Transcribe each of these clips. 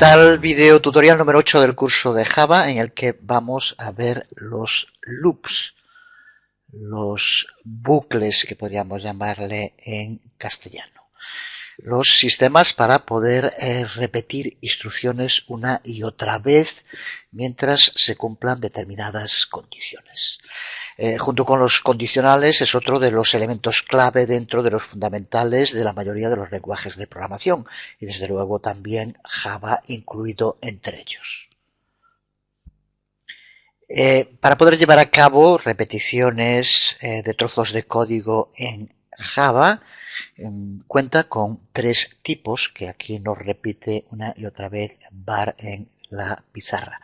tal? Video tutorial número 8 del curso de Java, en el que vamos a ver los loops, los bucles que podríamos llamarle en castellano. Los sistemas para poder repetir instrucciones una y otra vez mientras se cumplan determinadas condiciones. Junto con los condicionales es otro de los elementos clave dentro de los fundamentales de la mayoría de los lenguajes de programación y desde luego también Java incluido entre ellos. Para poder llevar a cabo repeticiones de trozos de código en Java, cuenta con tres tipos que aquí nos repite una y otra vez var en la pizarra.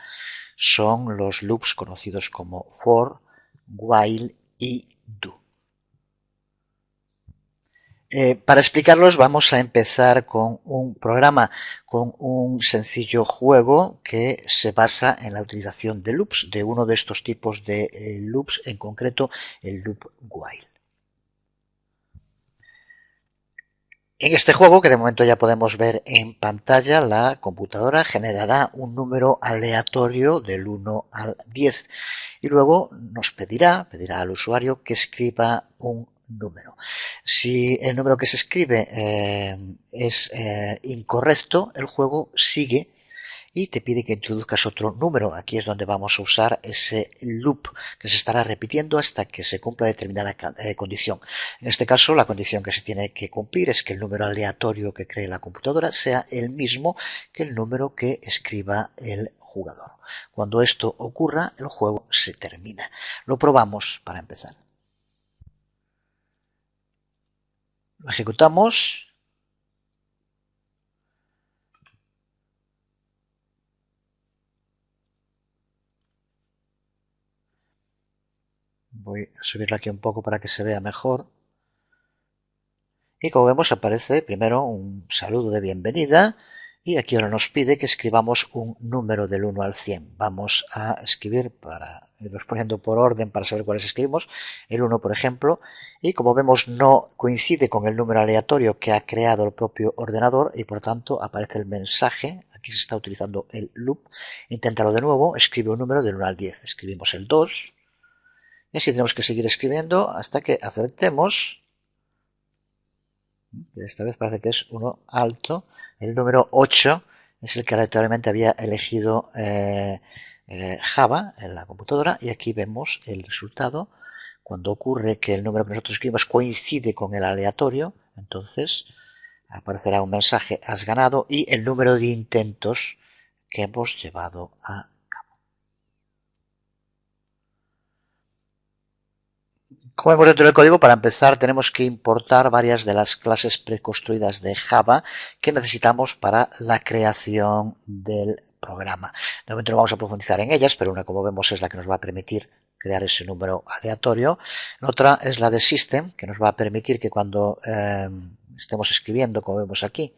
Son los loops conocidos como for, while y do. Para explicarlos vamos a empezar con un programa, con un sencillo juego que se basa en la utilización de loops, de uno de estos tipos de loops, en concreto el loop while. En este juego, que de momento ya podemos ver en pantalla, la computadora generará un número aleatorio del 1 al 10 y luego nos pedirá al usuario que escriba un número. Si el número que se escribe es incorrecto, el juego sigue y te pide que introduzcas otro número. Aquí es donde vamos a usar ese loop que se estará repitiendo hasta que se cumpla determinada condición. En este caso, la condición que se tiene que cumplir es que el número aleatorio que cree la computadora sea el mismo que el número que escriba el jugador. Cuando esto ocurra, el juego se termina. Lo probamos para empezar. Lo ejecutamos. Voy a subirla aquí un poco para que se vea mejor. Y como vemos aparece primero un saludo de bienvenida y aquí ahora nos pide que escribamos un número del 1 al 100. Vamos a escribir, para irnos poniendo por orden para saber cuáles escribimos, el 1 por ejemplo, y como vemos no coincide con el número aleatorio que ha creado el propio ordenador y por tanto aparece el mensaje. Aquí se está utilizando el loop. Inténtalo de nuevo, escribe un número del 1 al 10. Escribimos el 2 y así tenemos que seguir escribiendo hasta que acertemos. Esta vez parece que es uno alto. El número 8 es el que aleatoriamente había elegido Java en la computadora y aquí vemos el resultado. Cuando ocurre que el número que nosotros escribimos coincide con el aleatorio, entonces aparecerá un mensaje has ganado y el número de intentos que hemos llevado a Como vemos dentro del código, para empezar tenemos que importar varias de las clases preconstruidas de Java que necesitamos para la creación del programa. De momento no vamos a profundizar en ellas, pero una, como vemos, es la que nos va a permitir crear ese número aleatorio. La otra es la de system, que nos va a permitir que cuando estemos escribiendo, como vemos aquí,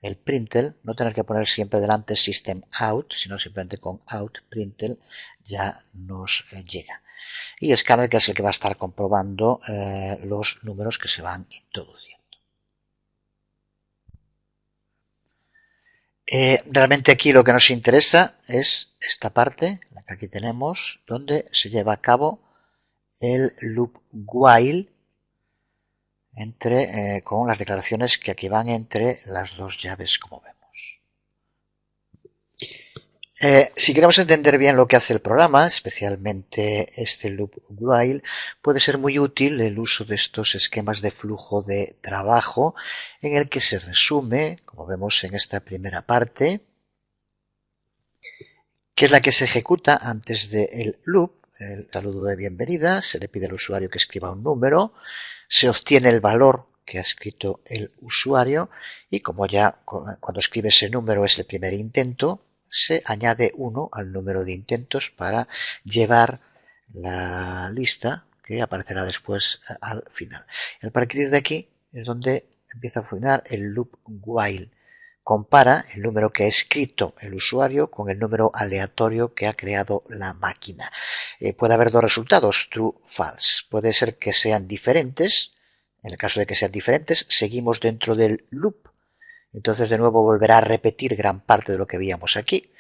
el println, no tener que poner siempre delante system out, sino simplemente con out println ya nos llega. Y scanner, que es el que va a estar comprobando los números que se van introduciendo. Realmente aquí lo que nos interesa es esta parte, la que aquí tenemos, donde se lleva a cabo el loop while con las declaraciones que aquí van entre las dos llaves, como vemos. Si queremos entender bien lo que hace el programa, especialmente este loop while, puede ser muy útil el uso de estos esquemas de flujo de trabajo en el que se resume, como vemos en esta primera parte, que es la que se ejecuta antes del loop, el saludo de bienvenida, se le pide al usuario que escriba un número, se obtiene el valor que ha escrito el usuario y como ya cuando escribe ese número es el primer intento, se añade 1 al número de intentos para llevar la lista que aparecerá después al final. A partir de aquí es donde empieza a funcionar el loop while. Compara el número que ha escrito el usuario con el número aleatorio que ha creado la máquina. Puede haber dos resultados, true, false. Puede ser que sean diferentes. En el caso de que sean diferentes, seguimos dentro del loop Entonces de nuevo volverá a repetir gran parte de lo que veíamos aquí.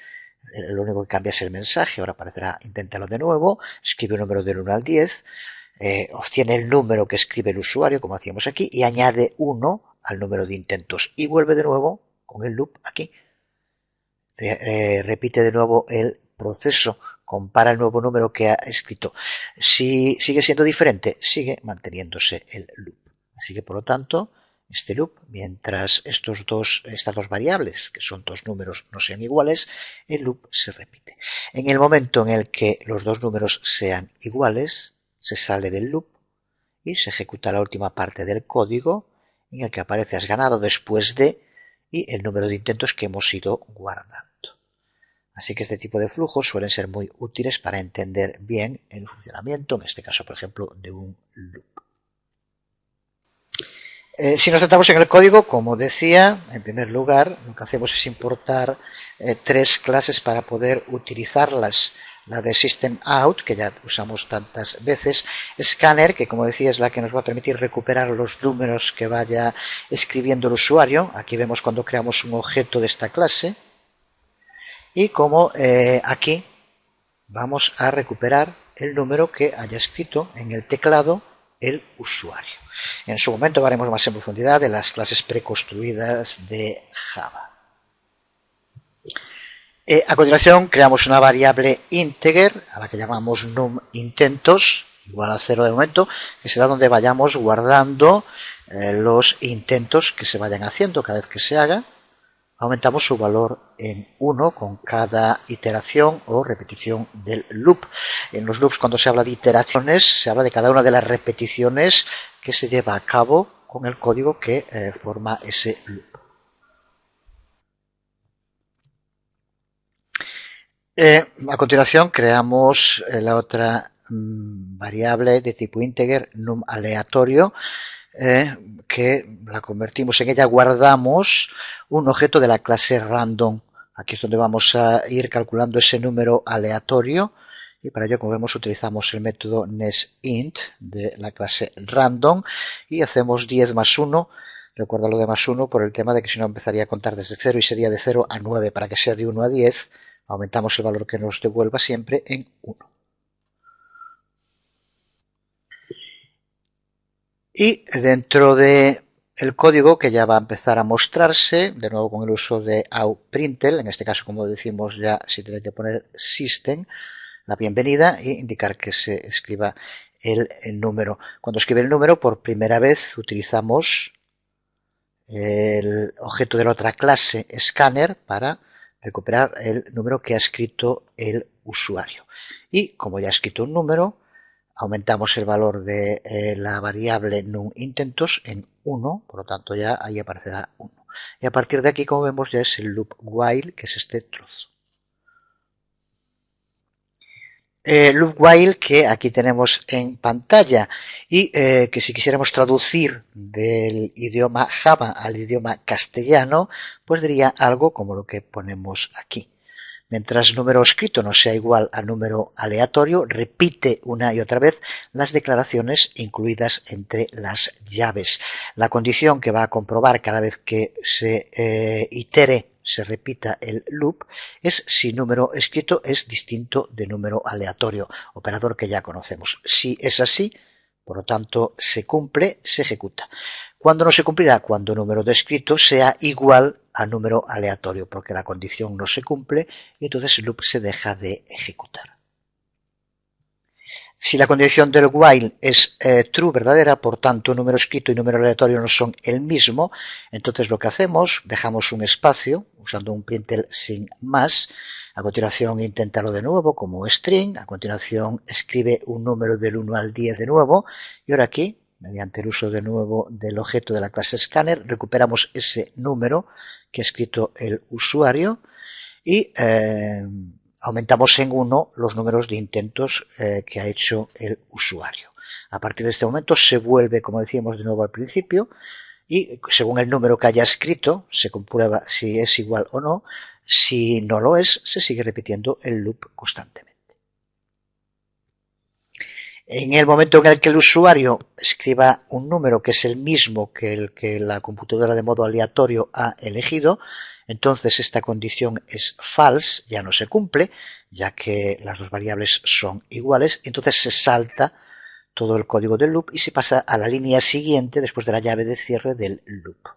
Lo único que cambia es el mensaje. Ahora aparecerá, inténtalo de nuevo, escribe un número del 1 al 10, obtiene el número que escribe el usuario, como hacíamos aquí, y añade 1 al número de intentos. Y vuelve de nuevo con el loop aquí. Repite de nuevo el proceso, compara el nuevo número que ha escrito. Si sigue siendo diferente, sigue manteniéndose el loop. Así que por lo tanto, este loop, mientras estas dos variables, que son dos números, no sean iguales, el loop se repite. En el momento en el que los dos números sean iguales, se sale del loop y se ejecuta la última parte del código en el que aparece has ganado después de y el número de intentos que hemos ido guardando. Así que este tipo de flujos suelen ser muy útiles para entender bien el funcionamiento, en este caso por ejemplo, de un loop. Si nos centramos en el código, como decía, en primer lugar, lo que hacemos es importar tres clases para poder utilizarlas. La de System Out, que ya usamos tantas veces, Scanner, que como decía es la que nos va a permitir recuperar los números que vaya escribiendo el usuario. Aquí vemos cuando creamos un objeto de esta clase. Y como aquí vamos a recuperar el número que haya escrito en el teclado el usuario. En su momento veremos más en profundidad de las clases preconstruidas de Java. A continuación creamos una variable integer a la que llamamos num intentos, igual a 0 de momento, que será donde vayamos guardando los intentos que se vayan haciendo cada vez que se haga. Aumentamos su valor en 1 con cada iteración o repetición del loop. En los loops, cuando se habla de iteraciones, se habla de cada una de las repeticiones que se lleva a cabo con el código que forma ese loop. A continuación creamos la otra variable de tipo integer, num aleatorio, que la convertimos en ella, guardamos un objeto de la clase random. Aquí es donde vamos a ir calculando ese número aleatorio y para ello, como vemos, utilizamos el método nestInt de la clase random y hacemos 10 más 1. Recuerda lo de más 1 por el tema de que si no empezaría a contar desde 0 y sería de 0 a 9. Para que sea de 1 a 10, aumentamos el valor que nos devuelva siempre en 1. Y dentro de el código que ya va a empezar a mostrarse, de nuevo con el uso de outPrintln, en este caso como decimos ya si tenéis que poner system, la bienvenida e indicar que se escriba el número. Cuando escribe el número por primera vez utilizamos el objeto de la otra clase scanner para recuperar el número que ha escrito el usuario. Y como ya ha escrito un número, aumentamos el valor de la variable num intentos en 1, por lo tanto ya ahí aparecerá 1. Y a partir de aquí, como vemos, ya es el loop while, que es este trozo. Loop while que aquí tenemos en pantalla y que si quisiéramos traducir del idioma Java al idioma castellano, pues diría algo como lo que ponemos aquí. Mientras número escrito no sea igual a número aleatorio, repite una y otra vez las declaraciones incluidas entre las llaves. La condición que va a comprobar cada vez que se itere, se repita el loop, es si número escrito es distinto de número aleatorio, operador que ya conocemos. Si es así, por lo tanto, se cumple, se ejecuta. ¿Cuándo no se cumplirá? Cuando número descrito sea igual a número aleatorio, porque la condición no se cumple y entonces el loop se deja de ejecutar. Si la condición del while es true, verdadera, por tanto número escrito y número aleatorio no son el mismo, entonces lo que hacemos, dejamos un espacio usando un println sin más, a continuación inténtalo de nuevo como string, a continuación escribe un número del 1 al 10 de nuevo y ahora aquí, mediante el uso de nuevo del objeto de la clase scanner, recuperamos ese número que ha escrito el usuario y aumentamos en 1 los números de intentos que ha hecho el usuario. A partir de este momento se vuelve, como decíamos de nuevo al principio, y según el número que haya escrito se comprueba si es igual o no. Si no lo es, se sigue repitiendo el loop constantemente. En el momento en el que el usuario escriba un número que es el mismo que el que la computadora de modo aleatorio ha elegido, entonces esta condición es false, ya no se cumple, ya que las dos variables son iguales, entonces se salta todo el código del loop y se pasa a la línea siguiente después de la llave de cierre del loop.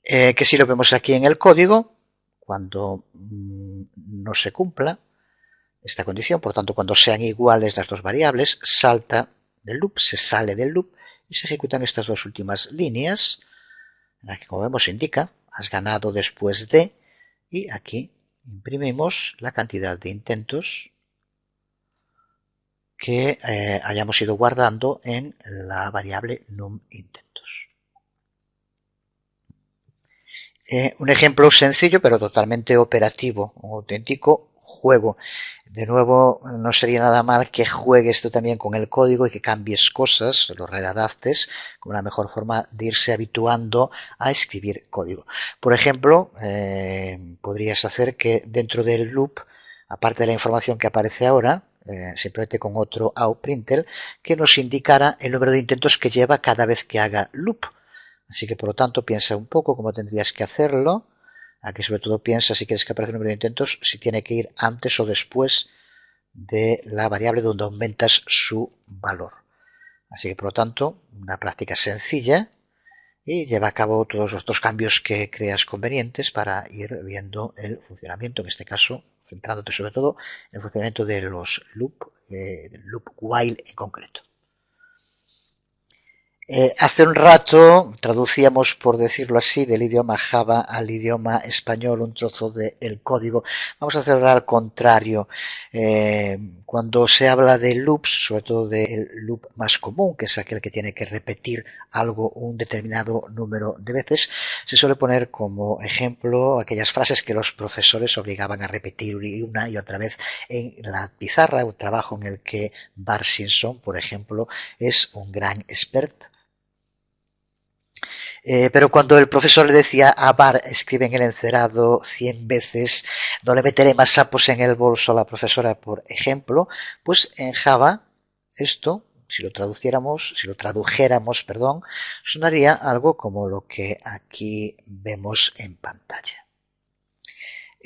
Que si lo vemos aquí en el código, cuando no se cumpla esta condición, por lo tanto cuando sean iguales las dos variables, salta del loop, se sale del loop y se ejecutan estas dos últimas líneas, en las que como vemos indica, has ganado después de, y aquí imprimimos la cantidad de intentos que hayamos ido guardando en la variable numIntentos. Un ejemplo sencillo pero totalmente operativo, un auténtico juego. De nuevo, no sería nada mal que juegues tú también con el código y que cambies cosas, lo readaptes, como la mejor forma de irse habituando a escribir código. Por ejemplo, podrías hacer que dentro del loop, aparte de la información que aparece ahora, simplemente con otro outPrintln, que nos indicara el número de intentos que lleva cada vez que haga loop. Así que por lo tanto piensa un poco cómo tendrías que hacerlo. Aquí sobre todo piensa si quieres que aparezca el número de intentos, si tiene que ir antes o después de la variable donde aumentas su valor. Así que por lo tanto, una práctica sencilla y lleva a cabo todos los otros cambios que creas convenientes para ir viendo el funcionamiento, en este caso centrándote sobre todo en el funcionamiento de los loop, del loop while en concreto. Hace un rato traducíamos, por decirlo así, del idioma Java al idioma español un trozo del código. Vamos a hacerlo al contrario. Cuando se habla de loops, sobre todo del loop más común, que es aquel que tiene que repetir algo un determinado número de veces, se suele poner como ejemplo aquellas frases que los profesores obligaban a repetir una y otra vez en la pizarra, un trabajo en el que Bart Simpson, por ejemplo, es un gran experto. Pero cuando el profesor le decía a Bart, escribe en el encerado 100 veces, no le meteré más sapos en el bolso a la profesora, por ejemplo, pues en Java esto, si lo tradujéramos, sonaría algo como lo que aquí vemos en pantalla.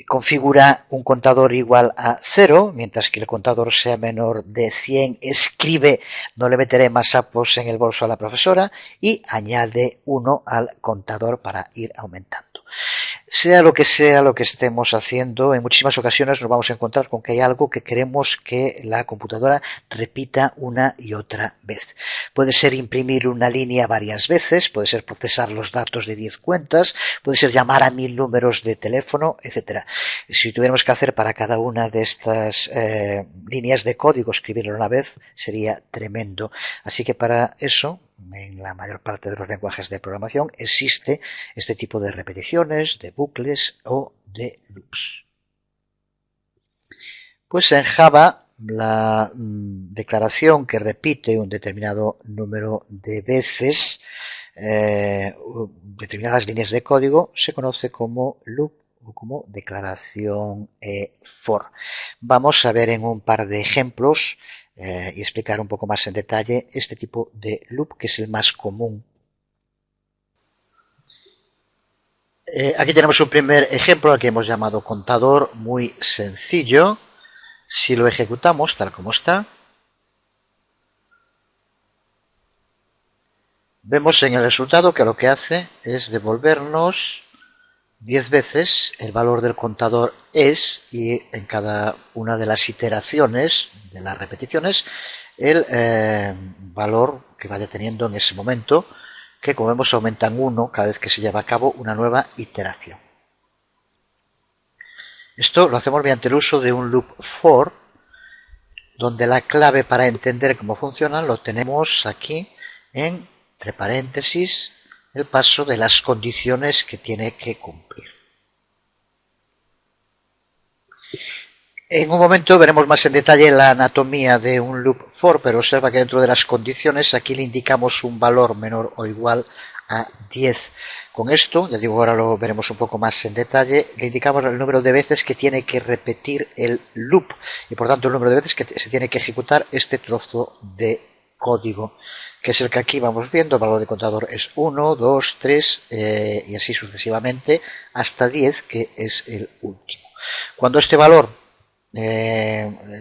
Configura un contador igual a 0, mientras que el contador sea menor de 100, escribe no le meteré más sapos en el bolso a la profesora y añade 1 al contador para ir aumentando. Sea lo que estemos haciendo, en muchísimas ocasiones nos vamos a encontrar con que hay algo que queremos que la computadora repita una y otra vez. Puede ser imprimir una línea varias veces, puede ser procesar los datos de 10 cuentas, puede ser llamar a 1000 números de teléfono, etc. Si tuviéramos que hacer para cada una de estas líneas de código escribirlo una vez, sería tremendo. Así que para eso, en la mayor parte de los lenguajes de programación existe este tipo de repeticiones, de bucles o de loops. Pues en Java la declaración que repite un determinado número de veces determinadas líneas de código se conoce como loop o como declaración for. Vamos a ver en un par de ejemplos y explicar un poco más en detalle este tipo de loop, que es el más común. Aquí tenemos un primer ejemplo al que hemos llamado contador, muy sencillo. Si lo ejecutamos tal como está, vemos en el resultado que lo que hace es devolvernos 10 veces el valor del contador es, y en cada una de las iteraciones, de las repeticiones, el valor que vaya teniendo en ese momento, que como vemos aumenta en 1 cada vez que se lleva a cabo una nueva iteración. Esto lo hacemos mediante el uso de un loop for, donde la clave para entender cómo funciona lo tenemos aquí entre paréntesis, el paso de las condiciones que tiene que cumplir. En un momento veremos más en detalle la anatomía de un loop for, pero observa que dentro de las condiciones aquí le indicamos un valor menor o igual a 10. Con esto, ya digo, ahora lo veremos un poco más en detalle, le indicamos el número de veces que tiene que repetir el loop y por tanto el número de veces que se tiene que ejecutar este trozo de código, que es el que aquí vamos viendo. El valor de contador es 1, 2, 3 y así sucesivamente hasta 10, que es el último. Cuando este valor,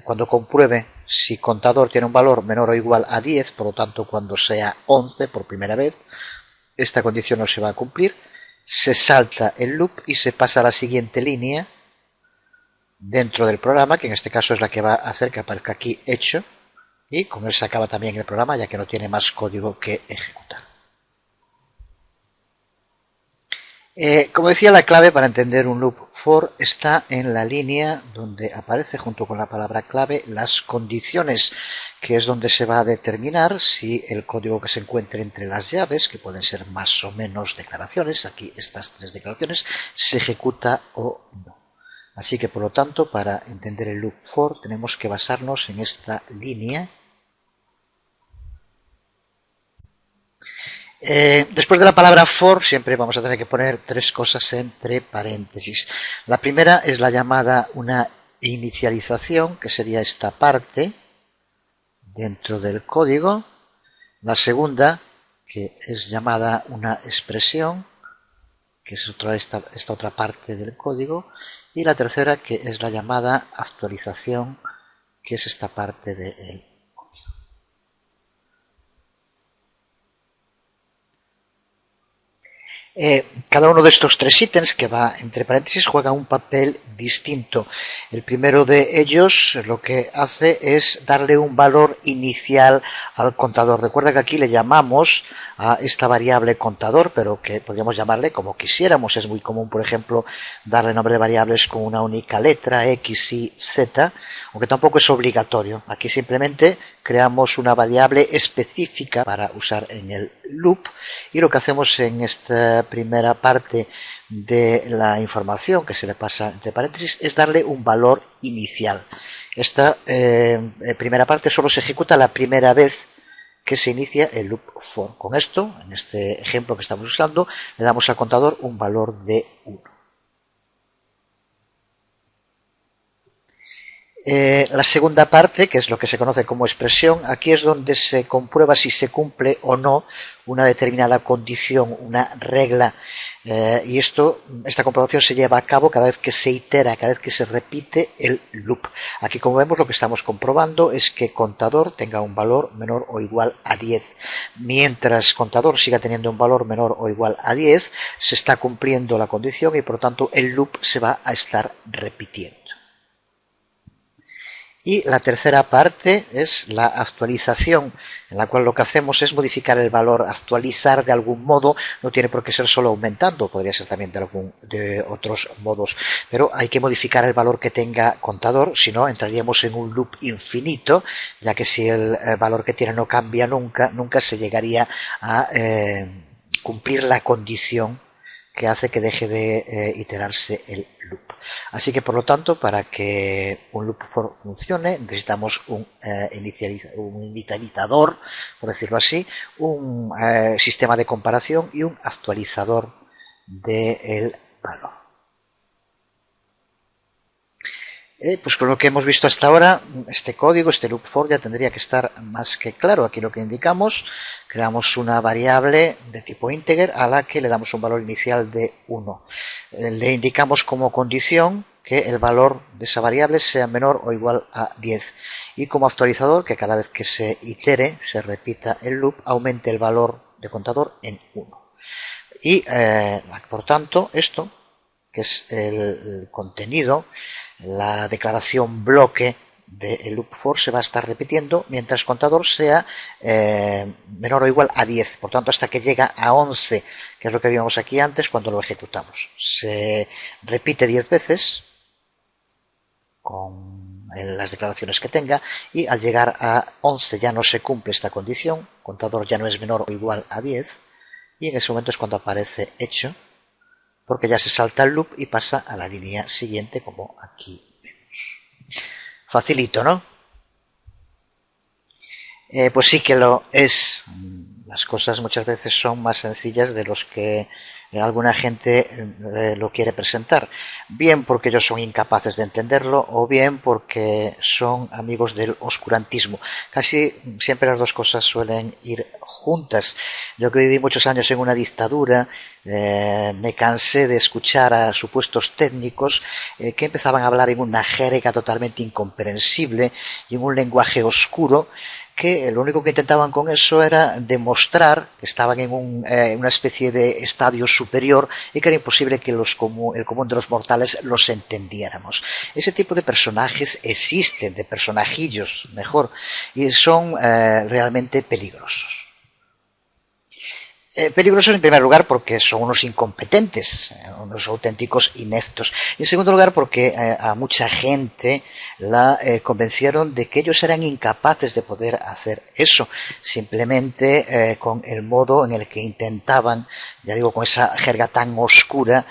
cuando compruebe si contador tiene un valor menor o igual a 10, por lo tanto cuando sea 11 por primera vez, esta condición no se va a cumplir, se salta el loop y se pasa a la siguiente línea dentro del programa, que en este caso es la que va a hacer que aparezca aquí hecho, y con él se acaba también el programa, ya que no tiene más código que ejecutar. Como decía, la clave para entender un loop for está en la línea donde aparece junto con la palabra clave las condiciones, que es donde se va a determinar si el código que se encuentre entre las llaves, que pueden ser más o menos declaraciones, aquí estas 3 declaraciones, se ejecuta o no. Así que por lo tanto, para entender el loop for tenemos que basarnos en esta línea. Después de la palabra for siempre vamos a tener que poner 3 cosas entre paréntesis. La primera es la llamada una inicialización, que sería esta parte dentro del código. La segunda, que es llamada una expresión, que es esta otra parte del código. Y la tercera, que es la llamada actualización, que es esta parte del cada uno de estos 3 ítems que va entre paréntesis juega un papel distinto. El primero de ellos lo que hace es darle un valor inicial al contador. Recuerda que aquí le llamamos a esta variable contador, pero que podríamos llamarle como quisiéramos. Es muy común, por ejemplo, darle nombre de variables con una única letra, X, Y, Z, aunque tampoco es obligatorio. Aquí simplemente creamos una variable específica para usar en el loop y lo que hacemos en esta primera parte de la información que se le pasa entre paréntesis es darle un valor inicial. Esta primera parte solo se ejecuta la primera vez que se inicia el loop for. Con esto, en este ejemplo que estamos usando, le damos al contador un valor de 1. La segunda parte, que es lo que se conoce como expresión, aquí es donde se comprueba si se cumple o no una determinada condición, una regla, y esta comprobación se lleva a cabo cada vez que se itera, cada vez que se repite el loop. Aquí, como vemos, lo que estamos comprobando es que contador tenga un valor menor o igual a 10. Mientras contador siga teniendo un valor menor o igual a 10, se está cumpliendo la condición y por lo tanto el loop se va a estar repitiendo. Y la tercera parte es la actualización, en la cual lo que hacemos es modificar el valor, actualizar de algún modo. No tiene por qué ser solo aumentando, podría ser también de otros modos, pero hay que modificar el valor que tenga contador, si no entraríamos en un loop infinito, ya que si el valor que tiene no cambia nunca, nunca se llegaría a cumplir la condición que hace que deje de iterarse el loop. Así que por lo tanto, para que un loop for funcione, necesitamos un inicializador, por decirlo así, un sistema de comparación y un actualizador del valor. Pues con lo que hemos visto hasta ahora, este código, este loop for, ya tendría que estar más que claro. Aquí lo que indicamos, creamos una variable de tipo integer a la que le damos un valor inicial de 1. Le indicamos como condición que el valor de esa variable sea menor o igual a 10. Y como actualizador, que cada vez que se itere, se repita el loop, aumente el valor de contador en 1. Y por tanto, esto, que es el contenido, la declaración bloque del loop for, se va a estar repitiendo mientras el contador sea menor o igual a 10, por tanto hasta que llega a 11, que es lo que vimos aquí antes cuando lo ejecutamos. Se repite 10 veces con las declaraciones que tenga y al llegar a 11 ya no se cumple esta condición, el contador ya no es menor o igual a 10 y en ese momento es cuando aparece hecho, porque ya se salta el loop y pasa a la línea siguiente, como aquí vemos. Facilito, ¿no? Pues sí que lo es. Las cosas muchas veces son más sencillas de los que alguna gente lo quiere presentar, bien porque ellos son incapaces de entenderlo o bien porque son amigos del oscurantismo. Casi siempre las dos cosas suelen ir juntas. Yo que viví muchos años en una dictadura, me cansé de escuchar a supuestos técnicos que empezaban a hablar en una jerga totalmente incomprensible y en un lenguaje oscuro, que lo único que intentaban con eso era demostrar que estaban en una especie de estadio superior y que era imposible que el común de los mortales los entendiéramos. Ese tipo de personajes existen, de personajillos, mejor, y son realmente peligrosos. Peligrosos en primer lugar porque son unos incompetentes, unos auténticos ineptos. Y en segundo lugar porque a mucha gente la convencieron de que ellos eran incapaces de poder hacer eso, simplemente con el modo en el que intentaban, ya digo, con esa jerga tan oscura,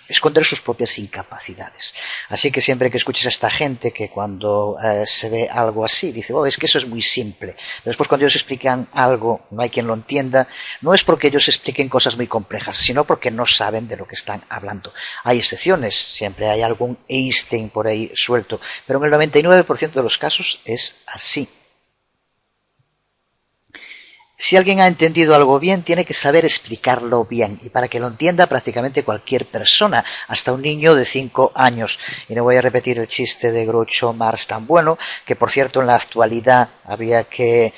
esconder sus propias incapacidades. Así que siempre que escuches a esta gente que cuando se ve algo así, dice, oh, es que eso es muy simple. Después cuando ellos explican algo, no hay quien lo entienda, no es porque ellos expliquen cosas muy complejas, sino porque no saben de lo que están hablando. Hay excepciones, siempre hay algún Einstein por ahí suelto, pero en el 99% de los casos es así. Si alguien ha entendido algo bien, tiene que saber explicarlo bien. Y para que lo entienda prácticamente cualquier persona, hasta un niño de 5 años. Y no voy a repetir el chiste de Groucho Marx tan bueno, que por cierto en la actualidad habría que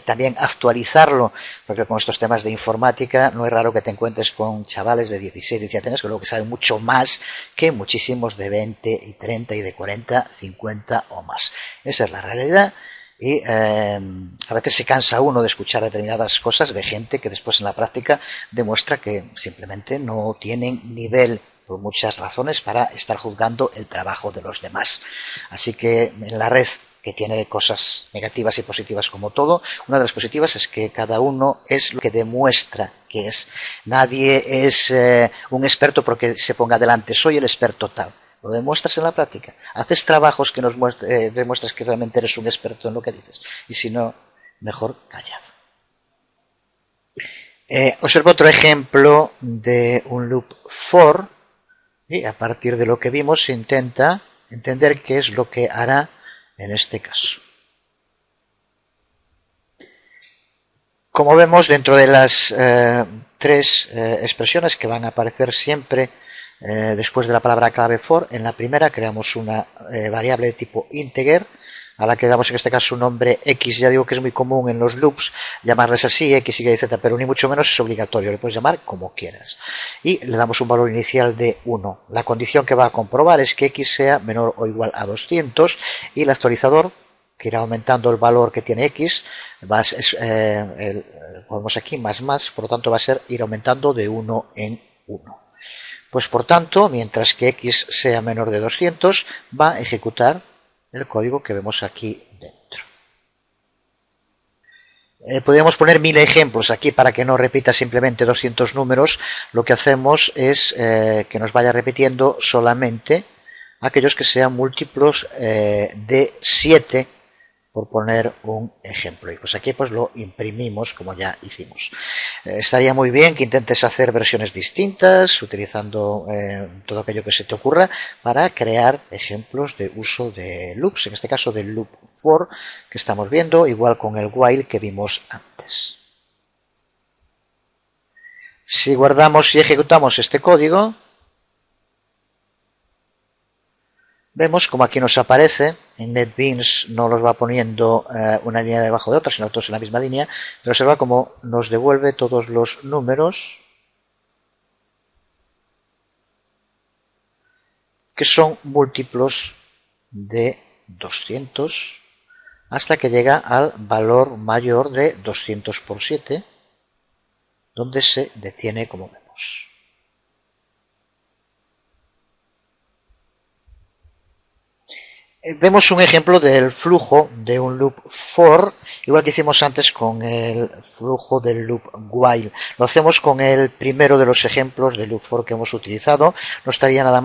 también actualizarlo, porque con estos temas de informática no es raro que te encuentres con chavales de 16, 17 años, que luego que saben mucho más que muchísimos de 20 y 30 y de 40, 50 o más. Esa es la realidad. Y a veces se cansa uno de escuchar determinadas cosas de gente que después en la práctica demuestra que simplemente no tienen nivel por muchas razones para estar juzgando el trabajo de los demás. Así que en la red, que tiene cosas negativas y positivas como todo, una de las positivas es que cada uno es lo que demuestra que es. Nadie es un experto porque se ponga delante, soy el experto tal. Lo demuestras en la práctica. Haces trabajos que demuestras que realmente eres un experto en lo que dices. Y si no, mejor callado. Observo otro ejemplo de un loop for. Y a partir de lo que vimos se intenta entender qué es lo que hará en este caso. Como vemos, dentro de las tres expresiones que van a aparecer siempre después de la palabra clave for, en la primera creamos una variable de tipo integer, a la que damos en este caso un nombre x. Ya digo que es muy común en los loops llamarles así, x, y, z, pero ni mucho menos es obligatorio, le puedes llamar como quieras. Y le damos un valor inicial de 1. La condición que va a comprobar es que x sea menor o igual a 200 y el actualizador, que irá aumentando el valor que tiene x, ponemos aquí más, por lo tanto va a ser ir aumentando de 1 en 1. Pues por tanto, mientras que x sea menor de 200, va a ejecutar el código que vemos aquí dentro. Podríamos poner 1000 ejemplos aquí para que no repita simplemente 200 números. Lo que hacemos es que nos vaya repitiendo solamente aquellos que sean múltiplos de 7, por poner un ejemplo. Y pues aquí pues lo imprimimos como ya hicimos. Estaría muy bien que intentes hacer versiones distintas utilizando todo aquello que se te ocurra para crear ejemplos de uso de loops, en este caso del loop for que estamos viendo, igual con el while que vimos antes. Si guardamos y ejecutamos este código, vemos como aquí nos aparece, en NetBeans no los va poniendo una línea debajo de otra, sino todos en la misma línea, pero observa cómo nos devuelve todos los números que son múltiplos de 200 hasta que llega al valor mayor de 200 por 7, donde se detiene como vemos. Vemos un ejemplo del flujo de un loop for, igual que hicimos antes con el flujo del loop while. Lo hacemos con el primero de los ejemplos de loop for que hemos utilizado. No estaría nada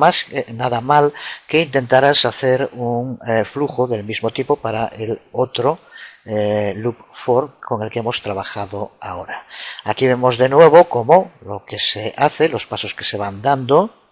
mal que intentaras hacer un flujo del mismo tipo para el otro loop for con el que hemos trabajado ahora. Aquí vemos de nuevo cómo lo que se hace, los pasos que se van dando.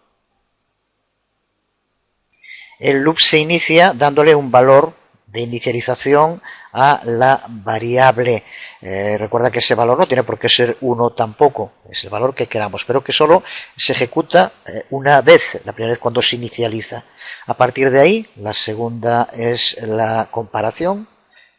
El loop se inicia dándole un valor de inicialización a la variable. Recuerda que ese valor no tiene por qué ser 1 tampoco, es el valor que queramos, pero que solo se ejecuta una vez, la primera vez cuando se inicializa. A partir de ahí, la segunda es la comparación,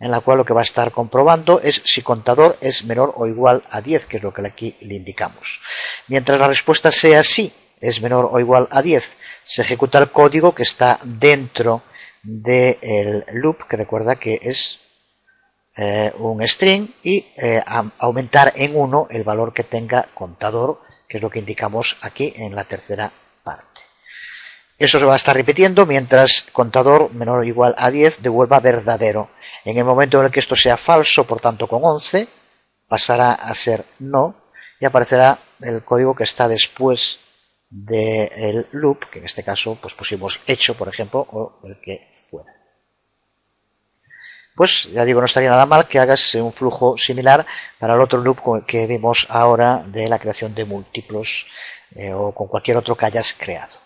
en la cual lo que va a estar comprobando es si contador es menor o igual a 10, que es lo que aquí le indicamos. Mientras la respuesta sea sí, es menor o igual a 10, se ejecuta el código que está dentro del loop, que recuerda que es un string, y aumentar en 1 el valor que tenga contador, que es lo que indicamos aquí en la tercera parte. Eso se va a estar repitiendo mientras contador menor o igual a 10 devuelva verdadero. En el momento en el que esto sea falso, por tanto con 11, pasará a ser no y aparecerá el código que está después del loop, que en este caso pues pusimos hecho, por ejemplo, o el que fuera. Pues ya digo, no estaría nada mal que hagas un flujo similar para el otro loop que vimos ahora de la creación de múltiplos o con cualquier otro que hayas creado.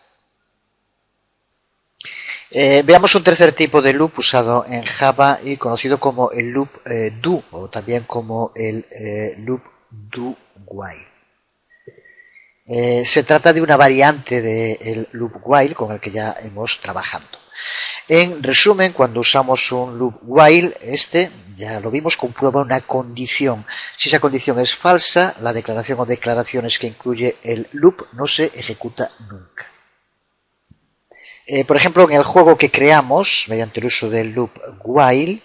Veamos un tercer tipo de loop usado en Java y conocido como el loop do, o también como el loop do while. Se trata de una variante del loop while con el que ya hemos trabajado. En resumen, cuando usamos un loop while, ya lo vimos, comprueba una condición. Si esa condición es falsa, la declaración o declaraciones que incluye el loop no se ejecuta nunca. Por ejemplo, en el juego que creamos, mediante el uso del loop while,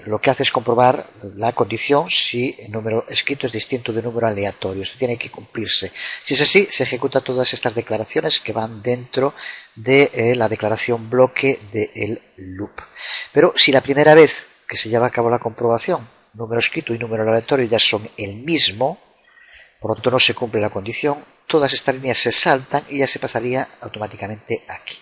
lo que hace es comprobar la condición si el número escrito es distinto del número aleatorio. Esto tiene que cumplirse. Si es así, se ejecutan todas estas declaraciones que van dentro de la declaración bloque del loop. Pero si la primera vez que se lleva a cabo la comprobación, número escrito y número aleatorio ya son el mismo, por lo tanto no se cumple la condición, todas estas líneas se saltan y ya se pasaría automáticamente aquí.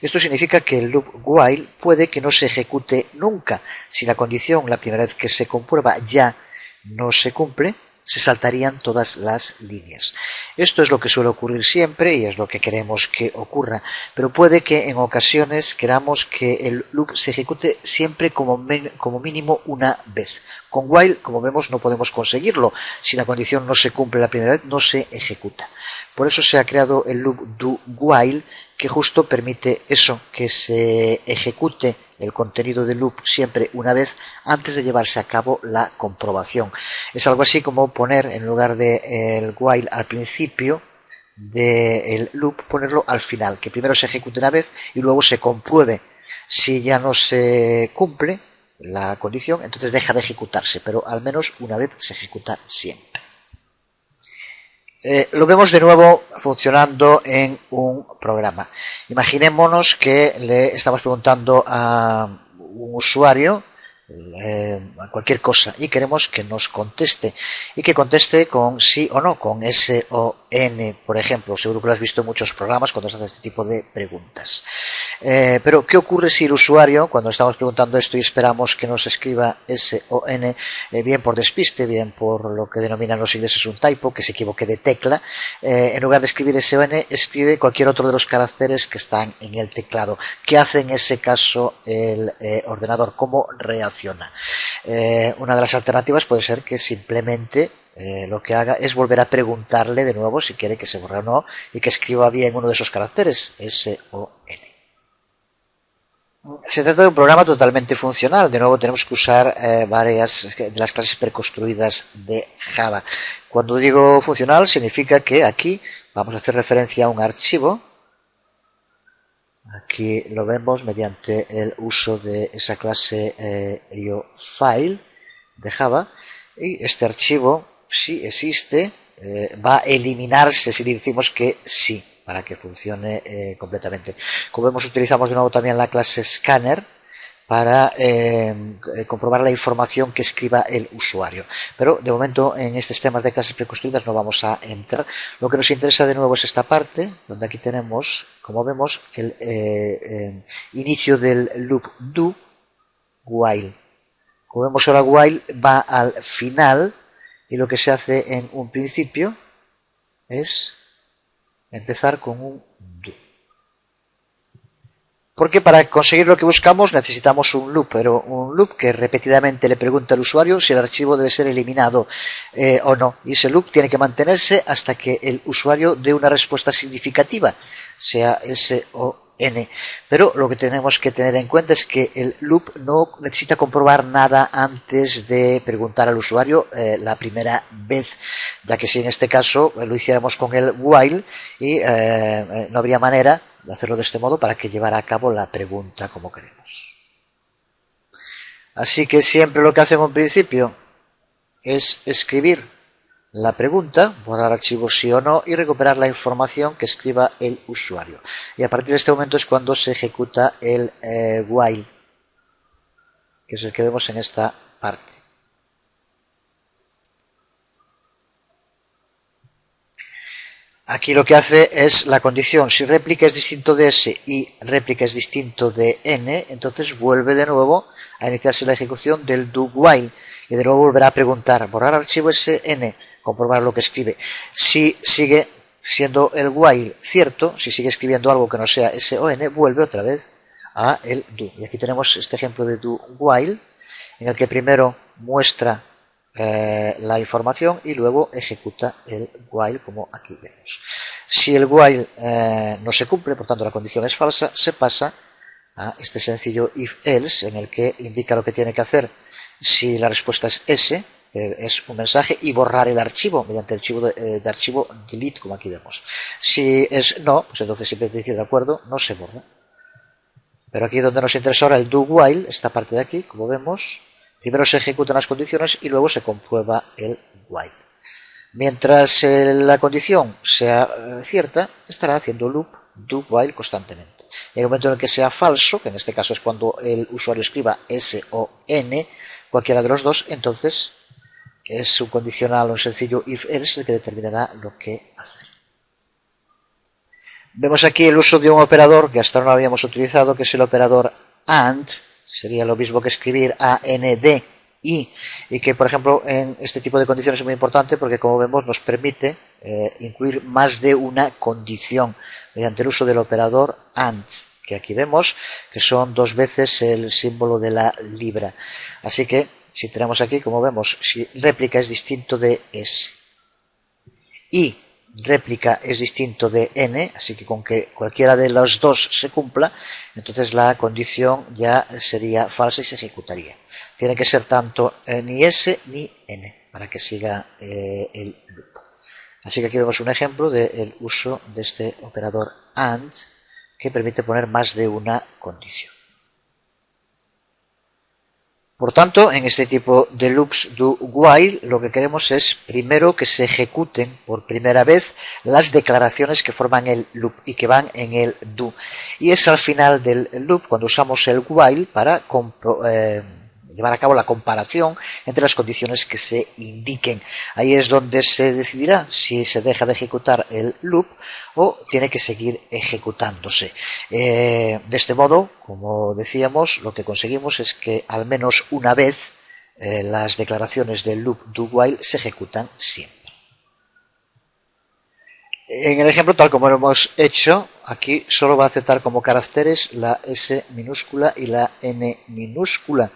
Esto significa que el loop while puede que no se ejecute nunca. Si la condición, la primera vez que se comprueba, ya no se cumple, se saltarían todas las líneas. Esto es lo que suele ocurrir siempre y es lo que queremos que ocurra, pero puede que en ocasiones queramos que el loop se ejecute siempre como mínimo una vez. Con while, como vemos, no podemos conseguirlo. Si la condición no se cumple la primera vez, no se ejecuta. Por eso se ha creado el loop do while, que justo permite eso, que se ejecute el contenido del loop siempre una vez antes de llevarse a cabo la comprobación. Es algo así como poner, en lugar del while al principio del loop, ponerlo al final, que primero se ejecute una vez y luego se compruebe. Si ya no se cumple la condición, entonces deja de ejecutarse, pero al menos una vez se ejecuta siempre. Lo vemos de nuevo funcionando en un programa. Imaginémonos que le estamos preguntando a un usuario cualquier cosa y queremos que nos conteste y que conteste con sí o no, con S o N, por ejemplo. Seguro que lo has visto en muchos programas cuando se hace este tipo de preguntas. Pero ¿qué ocurre si el usuario, cuando estamos preguntando esto y esperamos que nos escriba S o N, bien por despiste, bien por lo que denominan los ingleses un typo, que se equivoque de tecla, en lugar de escribir S o N, escribe cualquier otro de los caracteres que están en el teclado? ¿Qué hace en ese caso el ordenador? ¿Cómo reacciona? Una de las alternativas puede ser que simplemente lo que haga es volver a preguntarle de nuevo si quiere que se borre o no y que escriba bien uno de esos caracteres, S o N. Se trata de un programa totalmente funcional. De nuevo tenemos que usar varias de las clases preconstruidas de Java. Cuando digo funcional significa que aquí vamos a hacer referencia a un archivo. Aquí lo vemos mediante el uso de esa clase IOFile de Java, y este archivo, si existe, va a eliminarse si le decimos que sí. para que funcione completamente. Como vemos, utilizamos de nuevo también la clase Scanner para comprobar la información que escriba el usuario. Pero de momento en estos temas de clases preconstruidas no vamos a entrar. Lo que nos interesa de nuevo es esta parte, donde aquí tenemos, como vemos, el inicio del loop do while. Como vemos ahora, while va al final y lo que se hace en un principio es empezar con un do. Porque para conseguir lo que buscamos necesitamos un loop, pero un loop que repetidamente le pregunta al usuario si el archivo debe ser eliminado o no. Y ese loop tiene que mantenerse hasta que el usuario dé una respuesta significativa, sea S o N. Pero lo que tenemos que tener en cuenta es que el loop no necesita comprobar nada antes de preguntar al usuario la primera vez, ya que si en este caso lo hiciéramos con el while y no habría manera de hacerlo de este modo para que llevara a cabo la pregunta como queremos. Así que siempre lo que hacemos en principio es escribir la pregunta, borrar archivos sí o no y recuperar la información que escriba el usuario. Y a partir de este momento es cuando se ejecuta el while, que es el que vemos en esta parte. Aquí lo que hace es la condición. Si réplica es distinto de S y réplica es distinto de N, entonces vuelve de nuevo a iniciarse la ejecución del do while y de nuevo volverá a preguntar, borrar archivo SN, comprobar lo que escribe. Si sigue siendo el while cierto, si sigue escribiendo algo que no sea S o N, vuelve otra vez a el do. Y aquí tenemos este ejemplo de do while, en el que primero muestra la información y luego ejecuta el while, como aquí vemos. Si el while no se cumple, por tanto la condición es falsa, se pasa a este sencillo if-else, en el que indica lo que tiene que hacer si la respuesta es S, es un mensaje, y borrar el archivo mediante el archivo de archivo delete, como aquí vemos. Si es no, pues entonces simplemente dice de acuerdo, no se borra. Pero aquí donde nos interesa ahora el do while, esta parte de aquí, como vemos, primero se ejecutan las condiciones y luego se comprueba el while. Mientras la condición sea cierta, estará haciendo loop do while constantemente. En el momento en el que sea falso, que en este caso es cuando el usuario escriba S o N, cualquiera de los dos, entonces es un condicional o un sencillo if-else el que determinará lo que hacer. Vemos aquí el uso de un operador que hasta ahora no habíamos utilizado, que es el operador AND. Sería lo mismo que escribir AND y que, por ejemplo, en este tipo de condiciones es muy importante porque, como vemos, nos permite incluir más de una condición mediante el uso del operador AND, que aquí vemos que son dos veces el símbolo de la libra. Así que, si tenemos aquí, como vemos, si réplica es distinto de S y réplica es distinto de N, así que con que cualquiera de los dos se cumpla, entonces la condición ya sería falsa y se ejecutaría. Tiene que ser tanto ni S ni N para que siga el loop. Así que aquí vemos un ejemplo del uso de este operador AND que permite poner más de una condición. Por tanto, en este tipo de loops do while, lo que queremos es primero que se ejecuten por primera vez las declaraciones que forman el loop y que van en el do. Y es al final del loop cuando usamos el while para llevar a cabo la comparación entre las condiciones que se indiquen. Ahí es donde se decidirá si se deja de ejecutar el loop o tiene que seguir ejecutándose. De este modo, como decíamos, lo que conseguimos es que al menos una vez las declaraciones del loop do while se ejecutan siempre. En el ejemplo, tal como lo hemos hecho, aquí solo va a aceptar como caracteres la S minúscula y la N minúscula.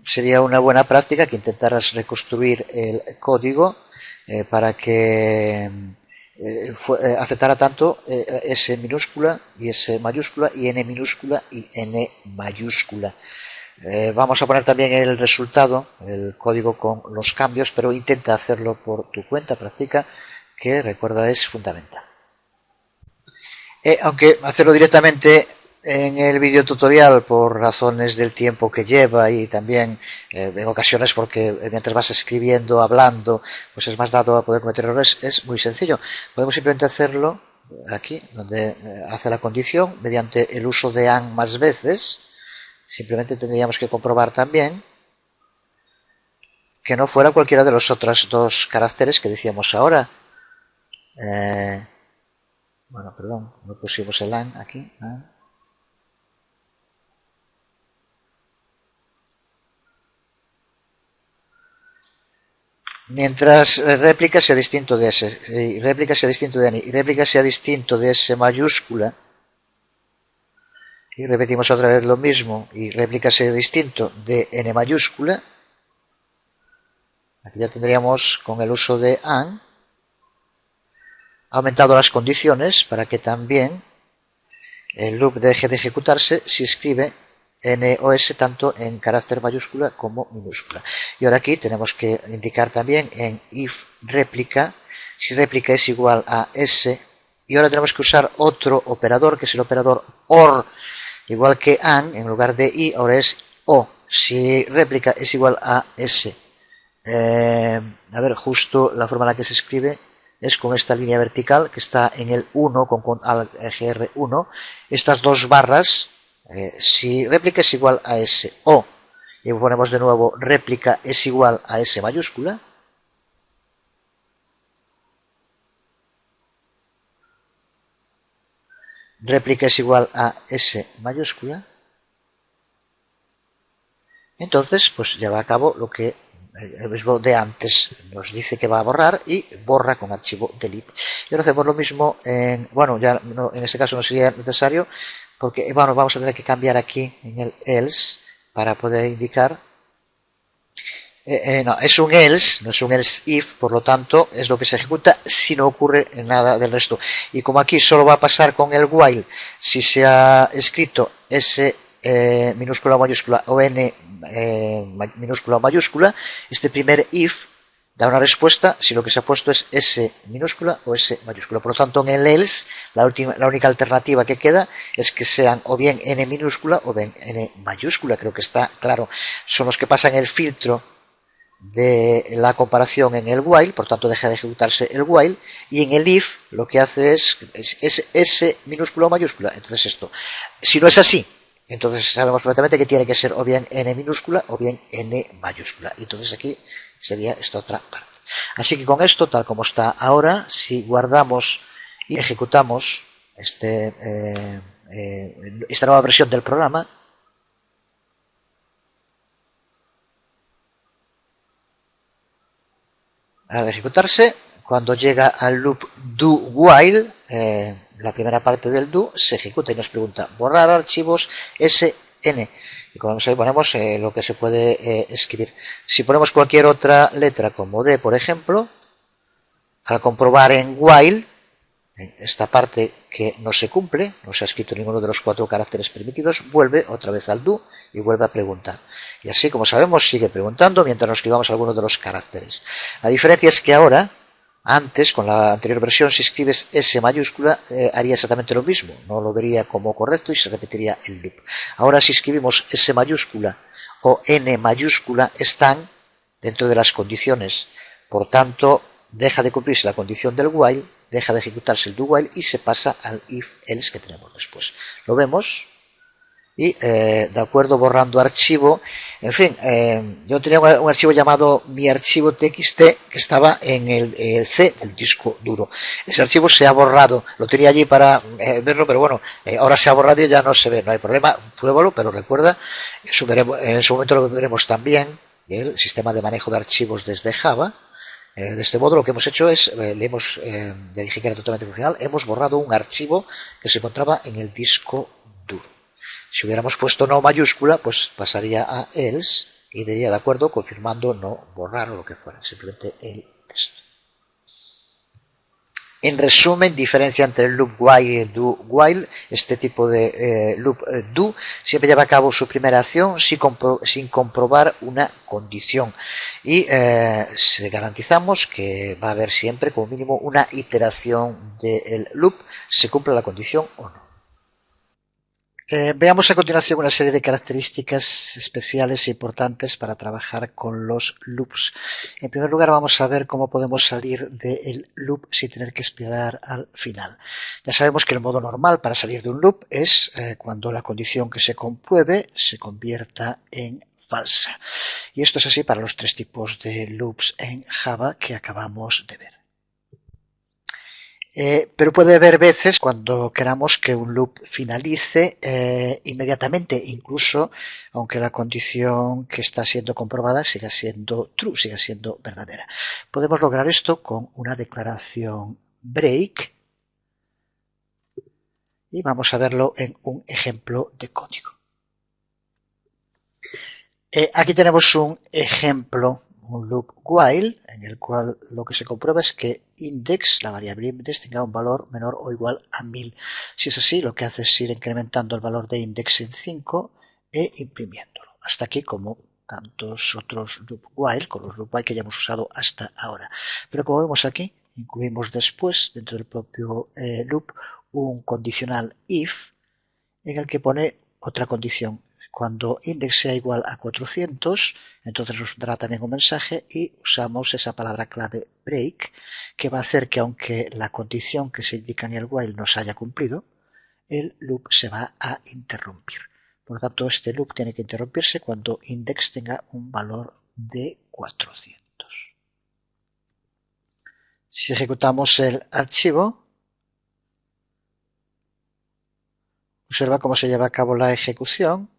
Sería una buena práctica que intentaras reconstruir el código para que aceptara tanto S minúscula y S mayúscula y N minúscula y N mayúscula. Vamos a poner también el resultado, el código con los cambios, pero intenta hacerlo por tu cuenta, practica, que recuerda es fundamental. Aunque hacerlo directamente En el video tutorial, por razones del tiempo que lleva y también en ocasiones porque mientras vas escribiendo, hablando, pues es más dado a poder cometer errores, es muy sencillo. Podemos simplemente hacerlo aquí, donde hace la condición, mediante el uso de AND más veces. Simplemente tendríamos que comprobar también que no fuera cualquiera de los otros dos caracteres que decíamos ahora. Bueno, perdón, no pusimos el AND aquí. Mientras réplica sea distinto de S, y réplica sea distinto de N, y réplica sea distinto de S mayúscula, y repetimos otra vez lo mismo, y réplica sea distinto de N mayúscula, aquí ya tendríamos con el uso de AND aumentado las condiciones para que también el loop deje de ejecutarse si escribe N o S tanto en carácter mayúscula como minúscula. Y ahora aquí tenemos que indicar también en if réplica, si réplica es igual a S, y ahora tenemos que usar otro operador que es el operador OR, igual que AND, en lugar de I ahora es O, si réplica es igual a S. A ver, justo la forma en la que se escribe es con esta línea vertical que está en el 1 con al GR1, estas dos barras, si réplica es igual a S o, y ponemos de nuevo réplica es igual a S mayúscula, réplica es igual a S mayúscula, entonces pues lleva a cabo lo que el mismo de antes nos dice que va a borrar y borra con archivo delete. Y ahora hacemos lo mismo en, bueno, ya no, en este caso no sería necesario porque bueno, vamos a tener que cambiar aquí en el else para poder indicar no, es un else, no es un else if, por lo tanto es lo que se ejecuta si no ocurre nada del resto. Y como aquí solo va a pasar con el while si se ha escrito S minúscula o mayúscula o N minúscula o mayúscula, este primer if da una respuesta si lo que se ha puesto es S minúscula o S mayúscula. Por lo tanto, en el else, la única alternativa que queda es que sean o bien N minúscula o bien N mayúscula. Creo que está claro. Son los que pasan el filtro de la comparación en el while, por tanto deja de ejecutarse el while, y en el if lo que hace es S minúscula o mayúscula. Entonces esto, si no es así, entonces sabemos perfectamente que tiene que ser o bien N minúscula o bien N mayúscula. Y entonces aquí sería esta otra parte. Así que con esto, tal como está ahora, si guardamos y ejecutamos esta nueva versión del programa, al ejecutarse, cuando llega al loop do while, la primera parte del do se ejecuta y nos pregunta borrar archivos SN. Y como vemos ahí ponemos lo que se puede escribir. Si ponemos cualquier otra letra como D, por ejemplo, al comprobar en while, en esta parte que no se cumple, no se ha escrito ninguno de los 4 caracteres permitidos, vuelve otra vez al do y vuelve a preguntar. Y así, como sabemos, sigue preguntando mientras nos escribamos algunos de los caracteres. La diferencia es que ahora, antes, con la anterior versión, si escribes S mayúscula, haría exactamente lo mismo. No lo vería como correcto y se repetiría el loop. Ahora, si escribimos S mayúscula o N mayúscula, están dentro de las condiciones. Por tanto, deja de cumplirse la condición del while, deja de ejecutarse el do while y se pasa al if else que tenemos después. Lo vemos y de acuerdo, borrando archivo. En fin, yo tenía un archivo llamado mi archivo txt que estaba en el C del disco duro. Ese archivo se ha borrado, lo tenía allí para verlo, pero bueno, ahora se ha borrado y ya no se ve, no hay problema, pruébalo, pero recuerda, en su momento lo veremos también, el sistema de manejo de archivos desde Java. De este modo lo que hemos hecho es, le dije que era totalmente funcional, hemos borrado un archivo que se encontraba en el disco duro. Si hubiéramos puesto no mayúscula, pues pasaría a else y diría de acuerdo, confirmando no borrar o lo que fuera, simplemente el texto. En resumen, diferencia entre el loop while y el do while. Este tipo de loop do siempre lleva a cabo su primera acción sin comprobar una condición y garantizamos que va a haber siempre como mínimo una iteración del loop, se cumpla la condición o no. Veamos a continuación una serie de características especiales e importantes para trabajar con los loops. En primer lugar, vamos a ver cómo podemos salir del loop sin tener que esperar al final. Ya sabemos que el modo normal para salir de un loop es cuando la condición que se compruebe se convierta en falsa. Y esto es así para los tres tipos de loops en Java que acabamos de ver. Pero puede haber veces cuando queramos que un loop finalice inmediatamente, incluso aunque la condición que está siendo comprobada siga siendo true, siga siendo verdadera. Podemos lograr esto con una declaración break y vamos a verlo en un ejemplo de código. Aquí tenemos un ejemplo, un loop while, en el cual lo que se comprueba es que index, la variable index, tenga un valor menor o igual a 1000. Si es así, lo que hace es ir incrementando el valor de index en 5 e imprimiéndolo. Hasta aquí como tantos otros loop while, con los loop while que ya hemos usado hasta ahora. Pero como vemos aquí, incluimos después, dentro del propio loop, un condicional if, en el que pone otra condición. Cuando index sea igual a 400, entonces nos dará también un mensaje y usamos esa palabra clave break, que va a hacer que aunque la condición que se indica en el while no se haya cumplido, el loop se va a interrumpir. Por lo tanto, este loop tiene que interrumpirse cuando index tenga un valor de 400. Si ejecutamos el archivo, observa cómo se lleva a cabo la ejecución.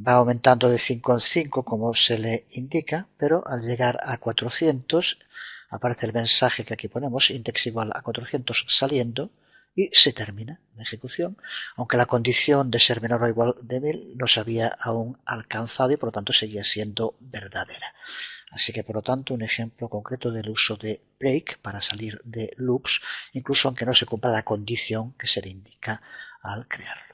Va aumentando de 5 en 5 como se le indica, pero al llegar a 400 aparece el mensaje que aquí ponemos, index igual a 400 saliendo, y se termina la ejecución, aunque la condición de ser menor o igual de 1000 no se había aún alcanzado y por lo tanto seguía siendo verdadera. Así que por lo tanto un ejemplo concreto del uso de break para salir de loops, incluso aunque no se cumpla la condición que se le indica al crearlo.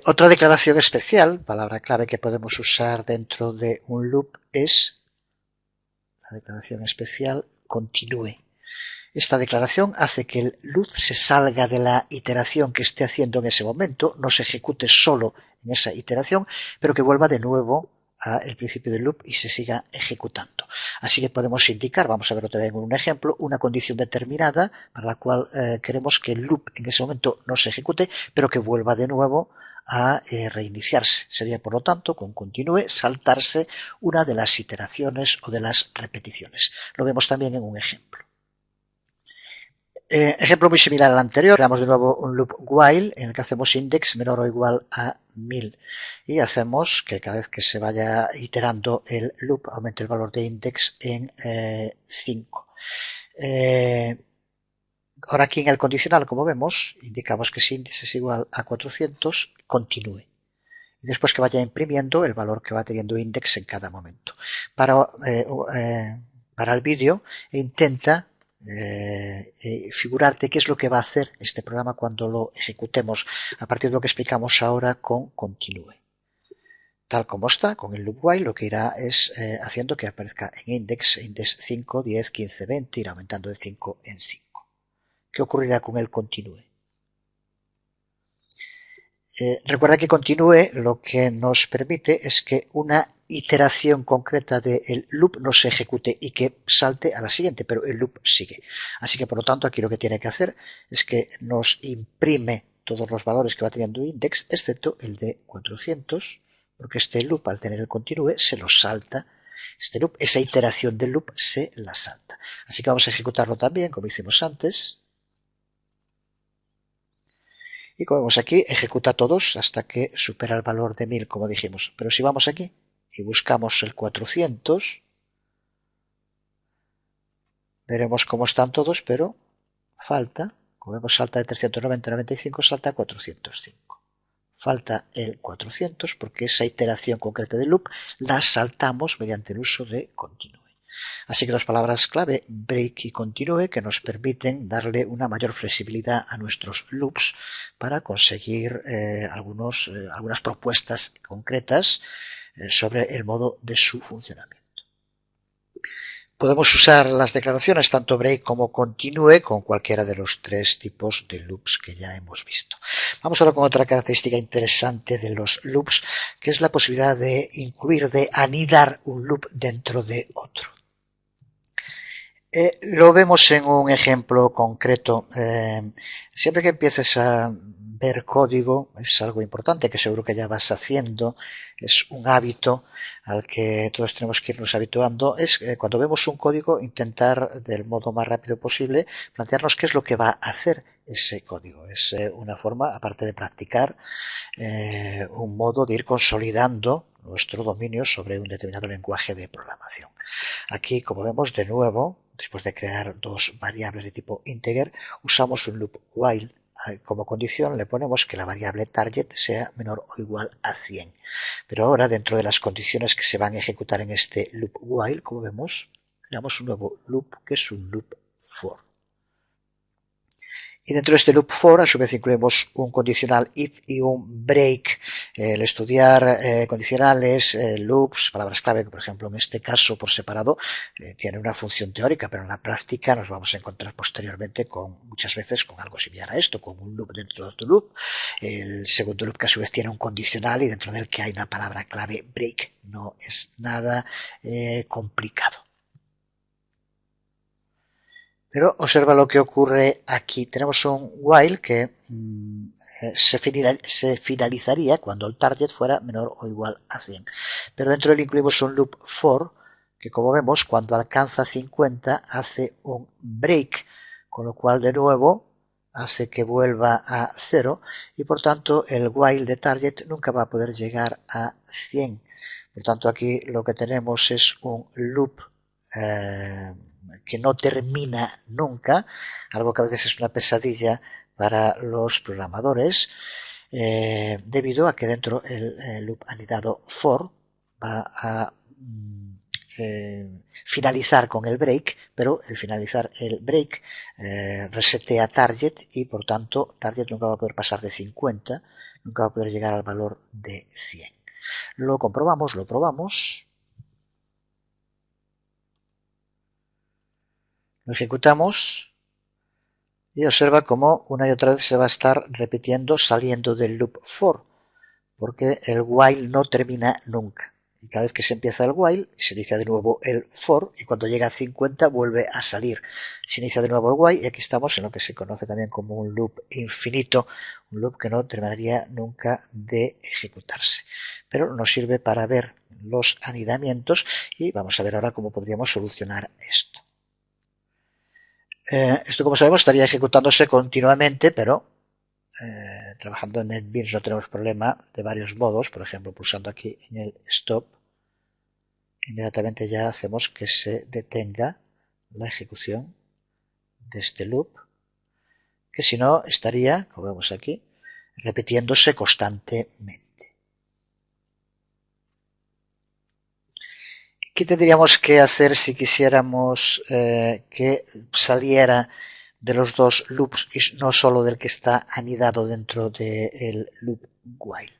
Otra declaración especial, palabra clave que podemos usar dentro de un loop, es la declaración especial continúe. Esta declaración hace que el loop se salga de la iteración que esté haciendo en ese momento, no se ejecute solo en esa iteración, pero que vuelva de nuevo al principio del loop y se siga ejecutando. Así que podemos indicar, vamos a ver otra vez en un ejemplo, una condición determinada para la cual queremos que el loop en ese momento no se ejecute, pero que vuelva de nuevo a reiniciarse. Sería, por lo tanto, con continúe, saltarse una de las iteraciones o de las repeticiones. Lo vemos también en un ejemplo. Ejemplo muy similar al anterior, creamos de nuevo un loop while en el que hacemos index menor o igual a 1000 y hacemos que cada vez que se vaya iterando el loop aumente el valor de index en 5. Ahora aquí en el condicional, como vemos, indicamos que si index es igual a 400, continúe. Y después que vaya imprimiendo el valor que va teniendo index en cada momento. Para el vídeo intenta figurarte qué es lo que va a hacer este programa cuando lo ejecutemos a partir de lo que explicamos ahora con continúe. Tal como está, con el loop while lo que irá es haciendo que aparezca en index 5, 10, 15, 20, irá aumentando de 5 en 5. ¿Qué ocurrirá con el continúe? Recuerda que continúe lo que nos permite es que una iteración concreta del loop no se ejecute y que salte a la siguiente, pero el loop sigue. Así que por lo tanto aquí lo que tiene que hacer es que nos imprime todos los valores que va teniendo index, excepto el de 400, porque este loop al tener el continúe se lo salta. Este loop, esa iteración del loop se la salta. Así que vamos a ejecutarlo también como hicimos antes. Y como vemos aquí, ejecuta todos hasta que supera el valor de 1000, como dijimos. Pero si vamos aquí y buscamos el 400, veremos cómo están todos, pero falta, como vemos, salta de 390 a 95, salta a 405. Falta el 400 porque esa iteración concreta del loop la saltamos mediante el uso de continúe. Así que las palabras clave break y continue que nos permiten darle una mayor flexibilidad a nuestros loops para conseguir algunas propuestas concretas sobre el modo de su funcionamiento. Podemos usar las declaraciones tanto break como continue con cualquiera de los tres tipos de loops que ya hemos visto. Vamos ahora con otra característica interesante de los loops, que es la posibilidad de incluir, de anidar un loop dentro de otro. Lo vemos en un ejemplo concreto. Siempre que empieces a ver código, es algo importante que seguro que ya vas haciendo, es un hábito al que todos tenemos que irnos habituando, es cuando vemos un código intentar del modo más rápido posible plantearnos qué es lo que va a hacer ese código. Es una forma, aparte de practicar, un modo de ir consolidando nuestro dominio sobre un determinado lenguaje de programación. Aquí, como vemos, de nuevo, después de crear dos variables de tipo integer, usamos un loop while. Como condición le ponemos que la variable target sea menor o igual a 100. Pero ahora, dentro de las condiciones que se van a ejecutar en este loop while, como vemos, creamos un nuevo loop que es un loop for. Y dentro de este loop for, a su vez, incluimos un condicional if y un break. El estudiar condicionales, loops, palabras clave, que por ejemplo en este caso por separado tiene una función teórica, pero en la práctica nos vamos a encontrar posteriormente con muchas veces con algo similar a esto, con un loop dentro de otro loop. El segundo loop que a su vez tiene un condicional y dentro del que hay una palabra clave break. No es nada complicado. Pero observa lo que ocurre aquí. Tenemos un while que se finalizaría cuando el target fuera menor o igual a 100. Pero dentro de él incluimos un loop for que, como vemos, cuando alcanza 50 hace un break, con lo cual de nuevo hace que vuelva a 0 y por tanto el while de target nunca va a poder llegar a 100. Por tanto aquí lo que tenemos es un loop que no termina nunca, algo que a veces es una pesadilla para los programadores, debido a que dentro el loop anidado for va a finalizar con el break, pero el finalizar el break resetea target y por tanto target nunca va a poder pasar de 50, nunca va a poder llegar al valor de 100. Lo comprobamos, lo probamos. Lo ejecutamos y observa cómo una y otra vez se va a estar repitiendo saliendo del loop for, porque el while no termina nunca. Y cada vez que se empieza el while, se inicia de nuevo el for y cuando llega a 50 vuelve a salir. Se inicia de nuevo el while y aquí estamos en lo que se conoce también como un loop infinito, un loop que no terminaría nunca de ejecutarse. Pero nos sirve para ver los anidamientos y vamos a ver ahora cómo podríamos solucionar esto. Esto, como sabemos, estaría ejecutándose continuamente, pero trabajando en NetBeans no tenemos problema de varios modos. Por ejemplo, pulsando aquí en el stop, inmediatamente ya hacemos que se detenga la ejecución de este loop, que si no estaría, como vemos aquí, repitiéndose constantemente. ¿Qué tendríamos que hacer si quisiéramos que saliera de los dos loops y no solo del que está anidado dentro del loop while?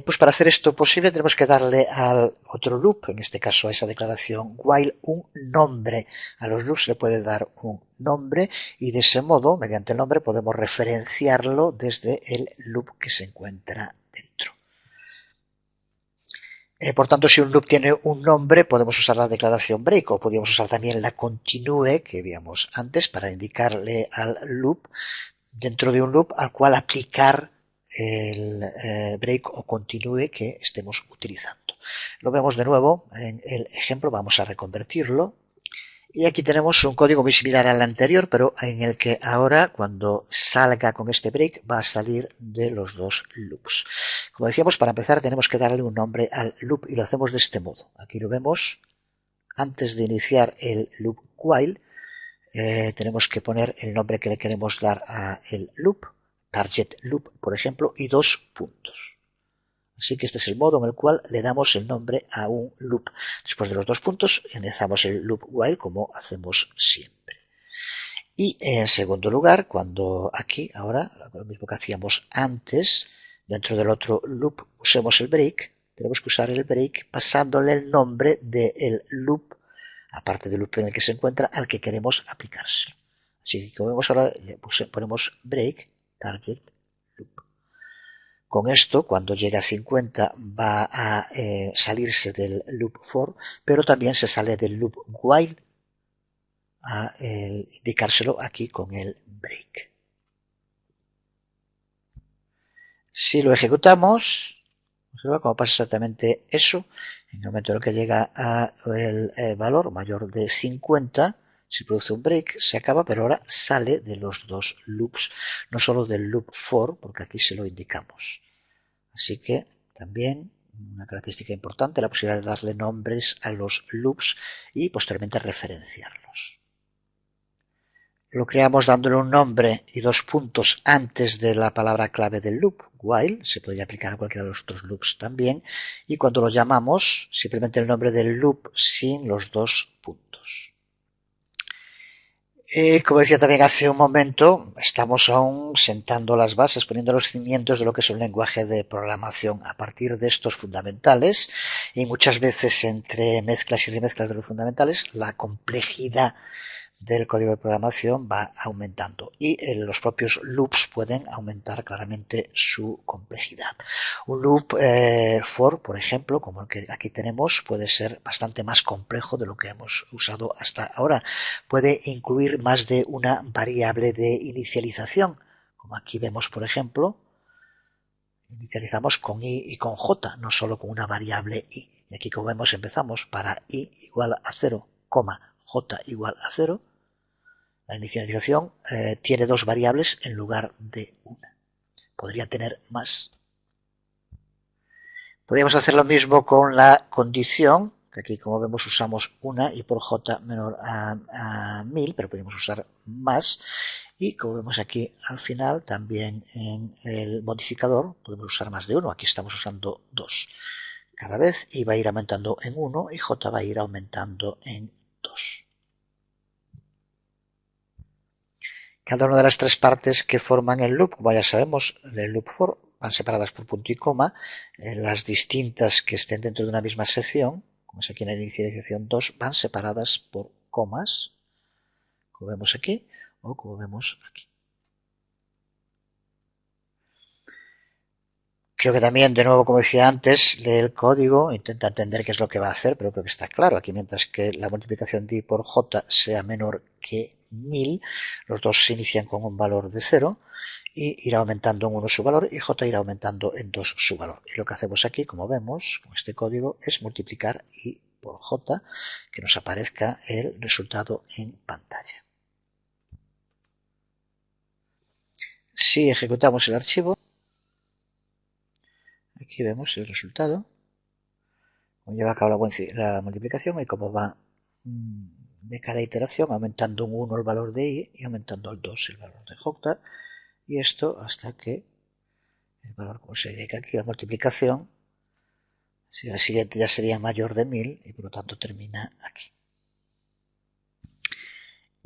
Pues para hacer esto posible tenemos que darle al otro loop, en este caso a esa declaración while, un nombre. A los loops se le puede dar un nombre y de ese modo, mediante el nombre, podemos referenciarlo desde el loop que se encuentra dentro. Por tanto, si un loop tiene un nombre, podemos usar la declaración break o podríamos usar también la continue que vimos antes para indicarle al loop dentro de un loop al cual aplicar el break o continue que estemos utilizando. Lo vemos de nuevo en el ejemplo, vamos a reconvertirlo. Y aquí tenemos un código muy similar al anterior, pero en el que ahora cuando salga con este break va a salir de los dos loops. Como decíamos, para empezar tenemos que darle un nombre al loop y lo hacemos de este modo. Aquí lo vemos. Antes de iniciar el loop while, tenemos que poner el nombre que le queremos dar a el loop, target loop, por ejemplo, y 2 puntos. Así que este es el modo en el cual le damos el nombre a un loop. Después de los 2 puntos, iniciamos el loop while como hacemos siempre. Y en segundo lugar, cuando aquí, ahora, lo mismo que hacíamos antes, dentro del otro loop usemos el break, tenemos que usar el break pasándole el nombre del loop, aparte del loop en el que se encuentra, al que queremos aplicárselo. Así que como vemos ahora, ponemos break target loop. Con esto, cuando llegue a 50, va a salirse del loop for, pero también se sale del loop while, a indicárselo aquí con el break. Si lo ejecutamos, observa cómo pasa exactamente eso. En el momento en el que llega al valor mayor de 50, se produce un break, se acaba, pero ahora sale de los dos loops, no solo del loop for, porque aquí se lo indicamos. Así que también una característica importante, la posibilidad de darle nombres a los loops y posteriormente referenciarlos. Lo creamos dándole un nombre y 2 puntos antes de la palabra clave del loop, while, se podría aplicar a cualquiera de los otros loops también, y cuando lo llamamos, simplemente el nombre del loop sin los 2 puntos. Como decía también hace un momento, estamos aún sentando las bases, poniendo los cimientos de lo que es un lenguaje de programación a partir de estos fundamentales, y muchas veces entre mezclas y remezclas de los fundamentales, la complejidad del código de programación va aumentando y los propios loops pueden aumentar claramente su complejidad. Un loop for, por ejemplo, como el que aquí tenemos, puede ser bastante más complejo de lo que hemos usado hasta ahora. Puede incluir más de una variable de inicialización, como aquí vemos, por ejemplo, inicializamos con i y con j, no solo con una variable i. Y aquí, como vemos, empezamos para i igual a 0, j igual a 0. La inicialización tiene 2 variables en lugar de una. Podría tener más. Podríamos hacer lo mismo con la condición, que aquí como vemos usamos una y por j menor a 1000, pero podemos usar más. Y como vemos aquí al final, también en el modificador podemos usar más de uno. Aquí estamos usando 2 cada vez y va a ir aumentando en 1 y j va a ir aumentando en 2. Cada una de las 3 partes que forman el loop, como ya sabemos, el loop for, van separadas por punto y coma. Las distintas que estén dentro de una misma sección, como es aquí en la inicialización 2, van separadas por comas, como vemos aquí, o como vemos aquí. Creo que también, de nuevo, como decía antes, lee el código, intenta entender qué es lo que va a hacer, pero creo que está claro. Aquí, mientras que la multiplicación de i por j sea menor que 1000, los dos se inician con un valor de 0 y irá aumentando en 1 su valor y j irá aumentando en 2 su valor. Y lo que hacemos aquí, como vemos, con este código, es multiplicar i por j, que nos aparezca el resultado en pantalla. Si ejecutamos el archivo, aquí vemos el resultado, como lleva a cabo la multiplicación y cómo va de cada iteración, aumentando en 1 el valor de i y aumentando el 2 el valor de j, y esto hasta que el valor, como se indica aquí, la multiplicación, si la siguiente ya sería mayor de 1000 y por lo tanto termina aquí.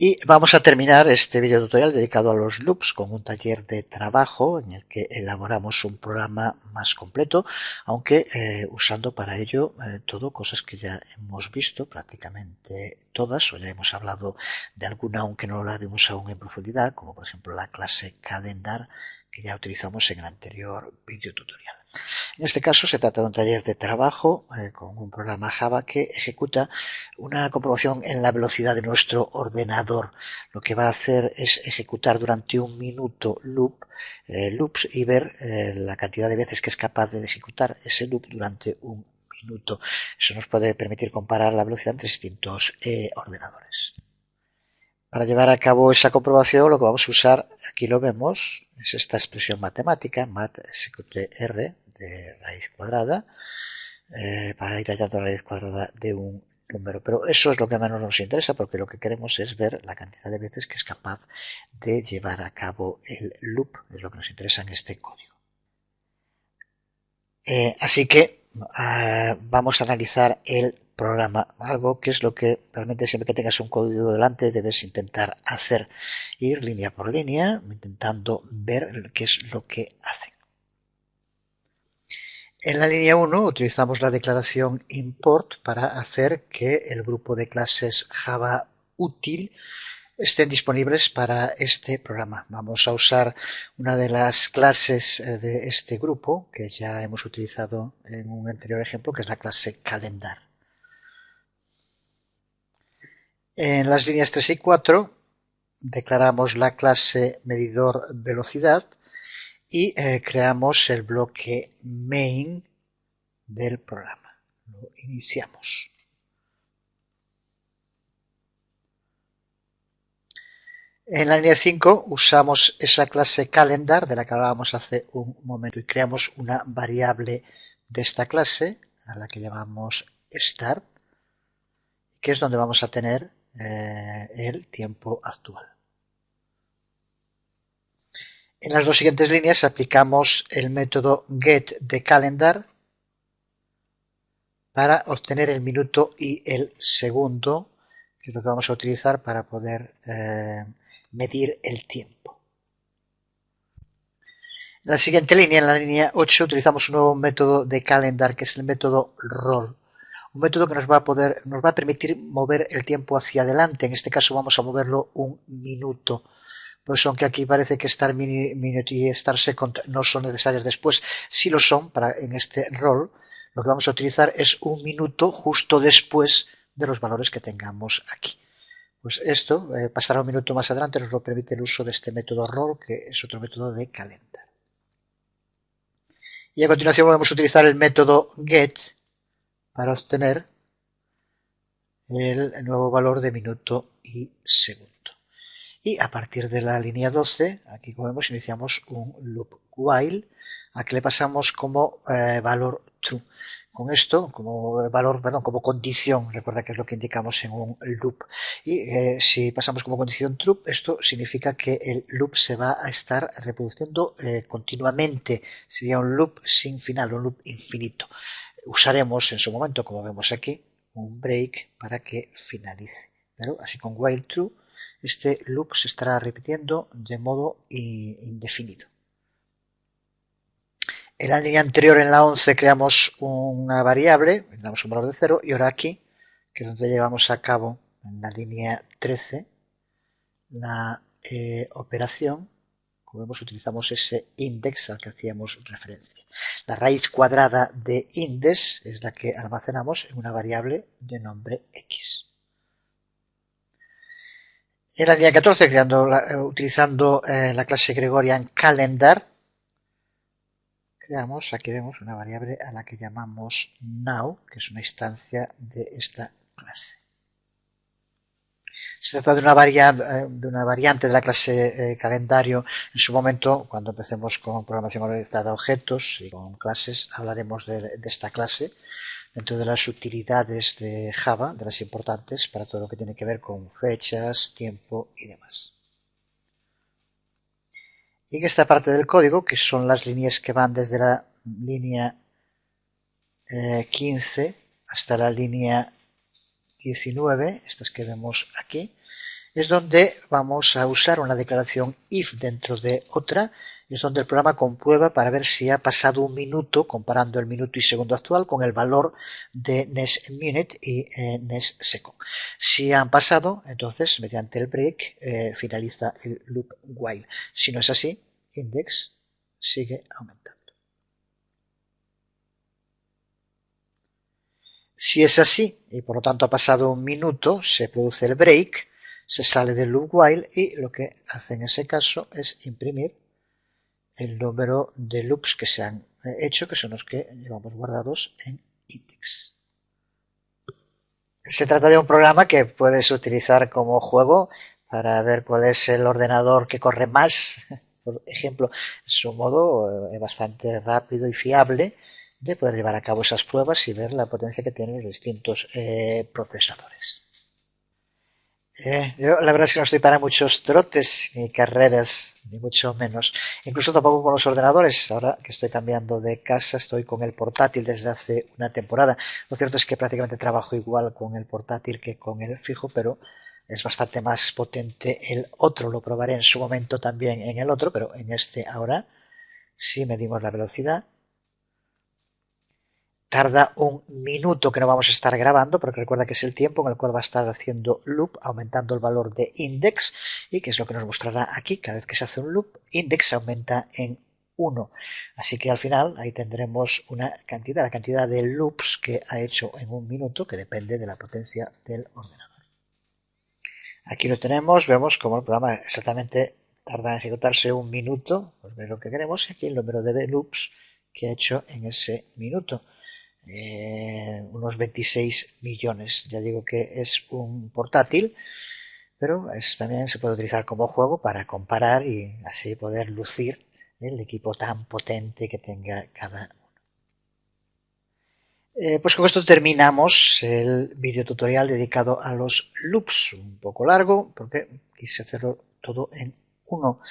Y vamos a terminar este video tutorial dedicado a los loops con un taller de trabajo en el que elaboramos un programa más completo, aunque usando para ello todo cosas que ya hemos visto prácticamente todas, o ya hemos hablado de alguna aunque no la vimos aún en profundidad, como por ejemplo la clase calendar que ya utilizamos en el anterior video tutorial. En este caso se trata de un taller de trabajo con un programa Java que ejecuta una comprobación en la velocidad de nuestro ordenador. Lo que va a hacer es ejecutar durante un minuto loops y ver la cantidad de veces que es capaz de ejecutar ese loop durante un minuto. Eso nos puede permitir comparar la velocidad entre distintos ordenadores. Para llevar a cabo esa comprobación, lo que vamos a usar, aquí lo vemos, es esta expresión matemática, mat_r de raíz cuadrada, para ir hallando la raíz cuadrada de un número. Pero eso es lo que menos nos interesa, porque lo que queremos es ver la cantidad de veces que es capaz de llevar a cabo el loop, es lo que nos interesa en este código. Así que vamos a analizar el programa, algo que es lo que realmente siempre que tengas un código delante debes intentar hacer, ir línea por línea intentando ver qué es lo que hace. En la línea 1 utilizamos la declaración import para hacer que el grupo de clases Java útil estén disponibles para este programa. Vamos a usar una de las clases de este grupo que ya hemos utilizado en un anterior ejemplo, que es la clase calendar. En las líneas 3 y 4 declaramos la clase medidor velocidad y creamos el bloque main del programa. Lo iniciamos. En la línea 5 usamos esa clase calendar de la que hablábamos hace un momento y creamos una variable de esta clase a la que llamamos start, que es donde vamos a tener el tiempo actual. En las dos siguientes líneas aplicamos el método get de calendar para obtener el minuto y el segundo, que es lo que vamos a utilizar para poder medir el tiempo. En la siguiente línea, en la línea 8, utilizamos un nuevo método de calendar, que es el método roll. Un método que nos va a permitir mover el tiempo hacia adelante. En este caso vamos a moverlo un minuto. Pues aunque aquí parece que start minute y start second no son necesarias después, sí lo son en este roll. Lo que vamos a utilizar es un minuto justo después de los valores que tengamos aquí. Pues esto pasará un minuto más adelante, nos lo permite el uso de este método roll, que es otro método de calendar. Y a continuación podemos utilizar el método get para obtener el nuevo valor de minuto y segundo. Y a partir de la línea 12, aquí como vemos, iniciamos un loop while, a que le pasamos como valor true. Con esto, como valor, como condición, recuerda que es lo que indicamos en un loop. Y si pasamos como condición true, esto significa que el loop se va a estar reproduciendo continuamente. Sería un loop sin final, un loop infinito. Usaremos en su momento, como vemos aquí, un break para que finalice. Pero así con while true, este loop se estará repitiendo de modo indefinido. En la línea anterior, en la 11, creamos una variable, le damos un valor de 0, y ahora aquí, que es donde llevamos a cabo en la línea 13 la operación, como vemos utilizamos ese index al que hacíamos referencia. La raíz cuadrada de index es la que almacenamos en una variable de nombre x. En la línea 14, utilizando la clase Gregorian calendar, aquí vemos una variable a la que llamamos now, que es una instancia de esta clase. Se trata de una variante de la clase calendario. En su momento, cuando empecemos con programación orientada a objetos y con clases, hablaremos de esta clase dentro de las utilidades de Java, de las importantes para todo lo que tiene que ver con fechas, tiempo y demás. Y en esta parte del código, que son las líneas que van desde la línea 15 hasta la línea 19, estas que vemos aquí, es donde vamos a usar una declaración if dentro de otra, es donde el programa comprueba para ver si ha pasado un minuto, comparando el minuto y segundo actual con el valor de next minute y next second. Si han pasado, entonces mediante el break finaliza el loop while. Si no es así, index sigue aumentando. Si es así y por lo tanto ha pasado un minuto, se produce el break, se sale del loop while y lo que hace en ese caso es imprimir el número de loops que se han hecho, que son los que llevamos guardados en index. Se trata de un programa que puedes utilizar como juego para ver cuál es el ordenador que corre más. Por ejemplo, su modo es bastante rápido y fiable de poder llevar a cabo esas pruebas y ver la potencia que tienen los distintos procesadores. Yo la verdad es que no estoy para muchos trotes ni carreras, ni mucho menos. Incluso tampoco con los ordenadores. Ahora que estoy cambiando de casa, estoy con el portátil desde hace una temporada. Lo cierto es que prácticamente trabajo igual con el portátil que con el fijo, pero es bastante más potente el otro. Lo probaré en su momento también en el otro, pero en este ahora sí medimos la velocidad. tarda un minuto que no vamos a estar grabando, porque recuerda que es el tiempo en el cual va a estar haciendo loop, aumentando el valor de index, y que es lo que nos mostrará aquí. Cada vez que se hace un loop, index aumenta en 1. Así que al final ahí tendremos una cantidad, la cantidad de loops que ha hecho en un minuto, que depende de la potencia del ordenador. Aquí lo tenemos, vemos como el programa exactamente tarda en ejecutarse un minuto, pues ver lo que queremos, y aquí el número de loops que ha hecho en ese minuto. Unos 26 millones. Ya digo que es un portátil, pero también se puede utilizar como juego para comparar y así poder lucir el equipo tan potente que tenga cada uno. Pues con esto terminamos el video tutorial dedicado a los loops, un poco largo porque quise hacerlo todo en uno.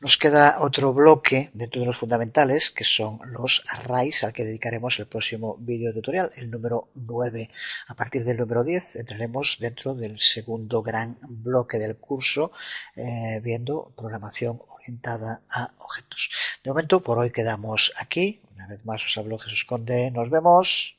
Nos queda otro bloque dentro de los fundamentales, que son los arrays, al que dedicaremos el próximo video tutorial, el número 9. A partir del número 10 entraremos dentro del segundo gran bloque del curso, viendo programación orientada a objetos. De momento, por hoy quedamos aquí. Una vez más os habló Jesús Conde. Nos vemos.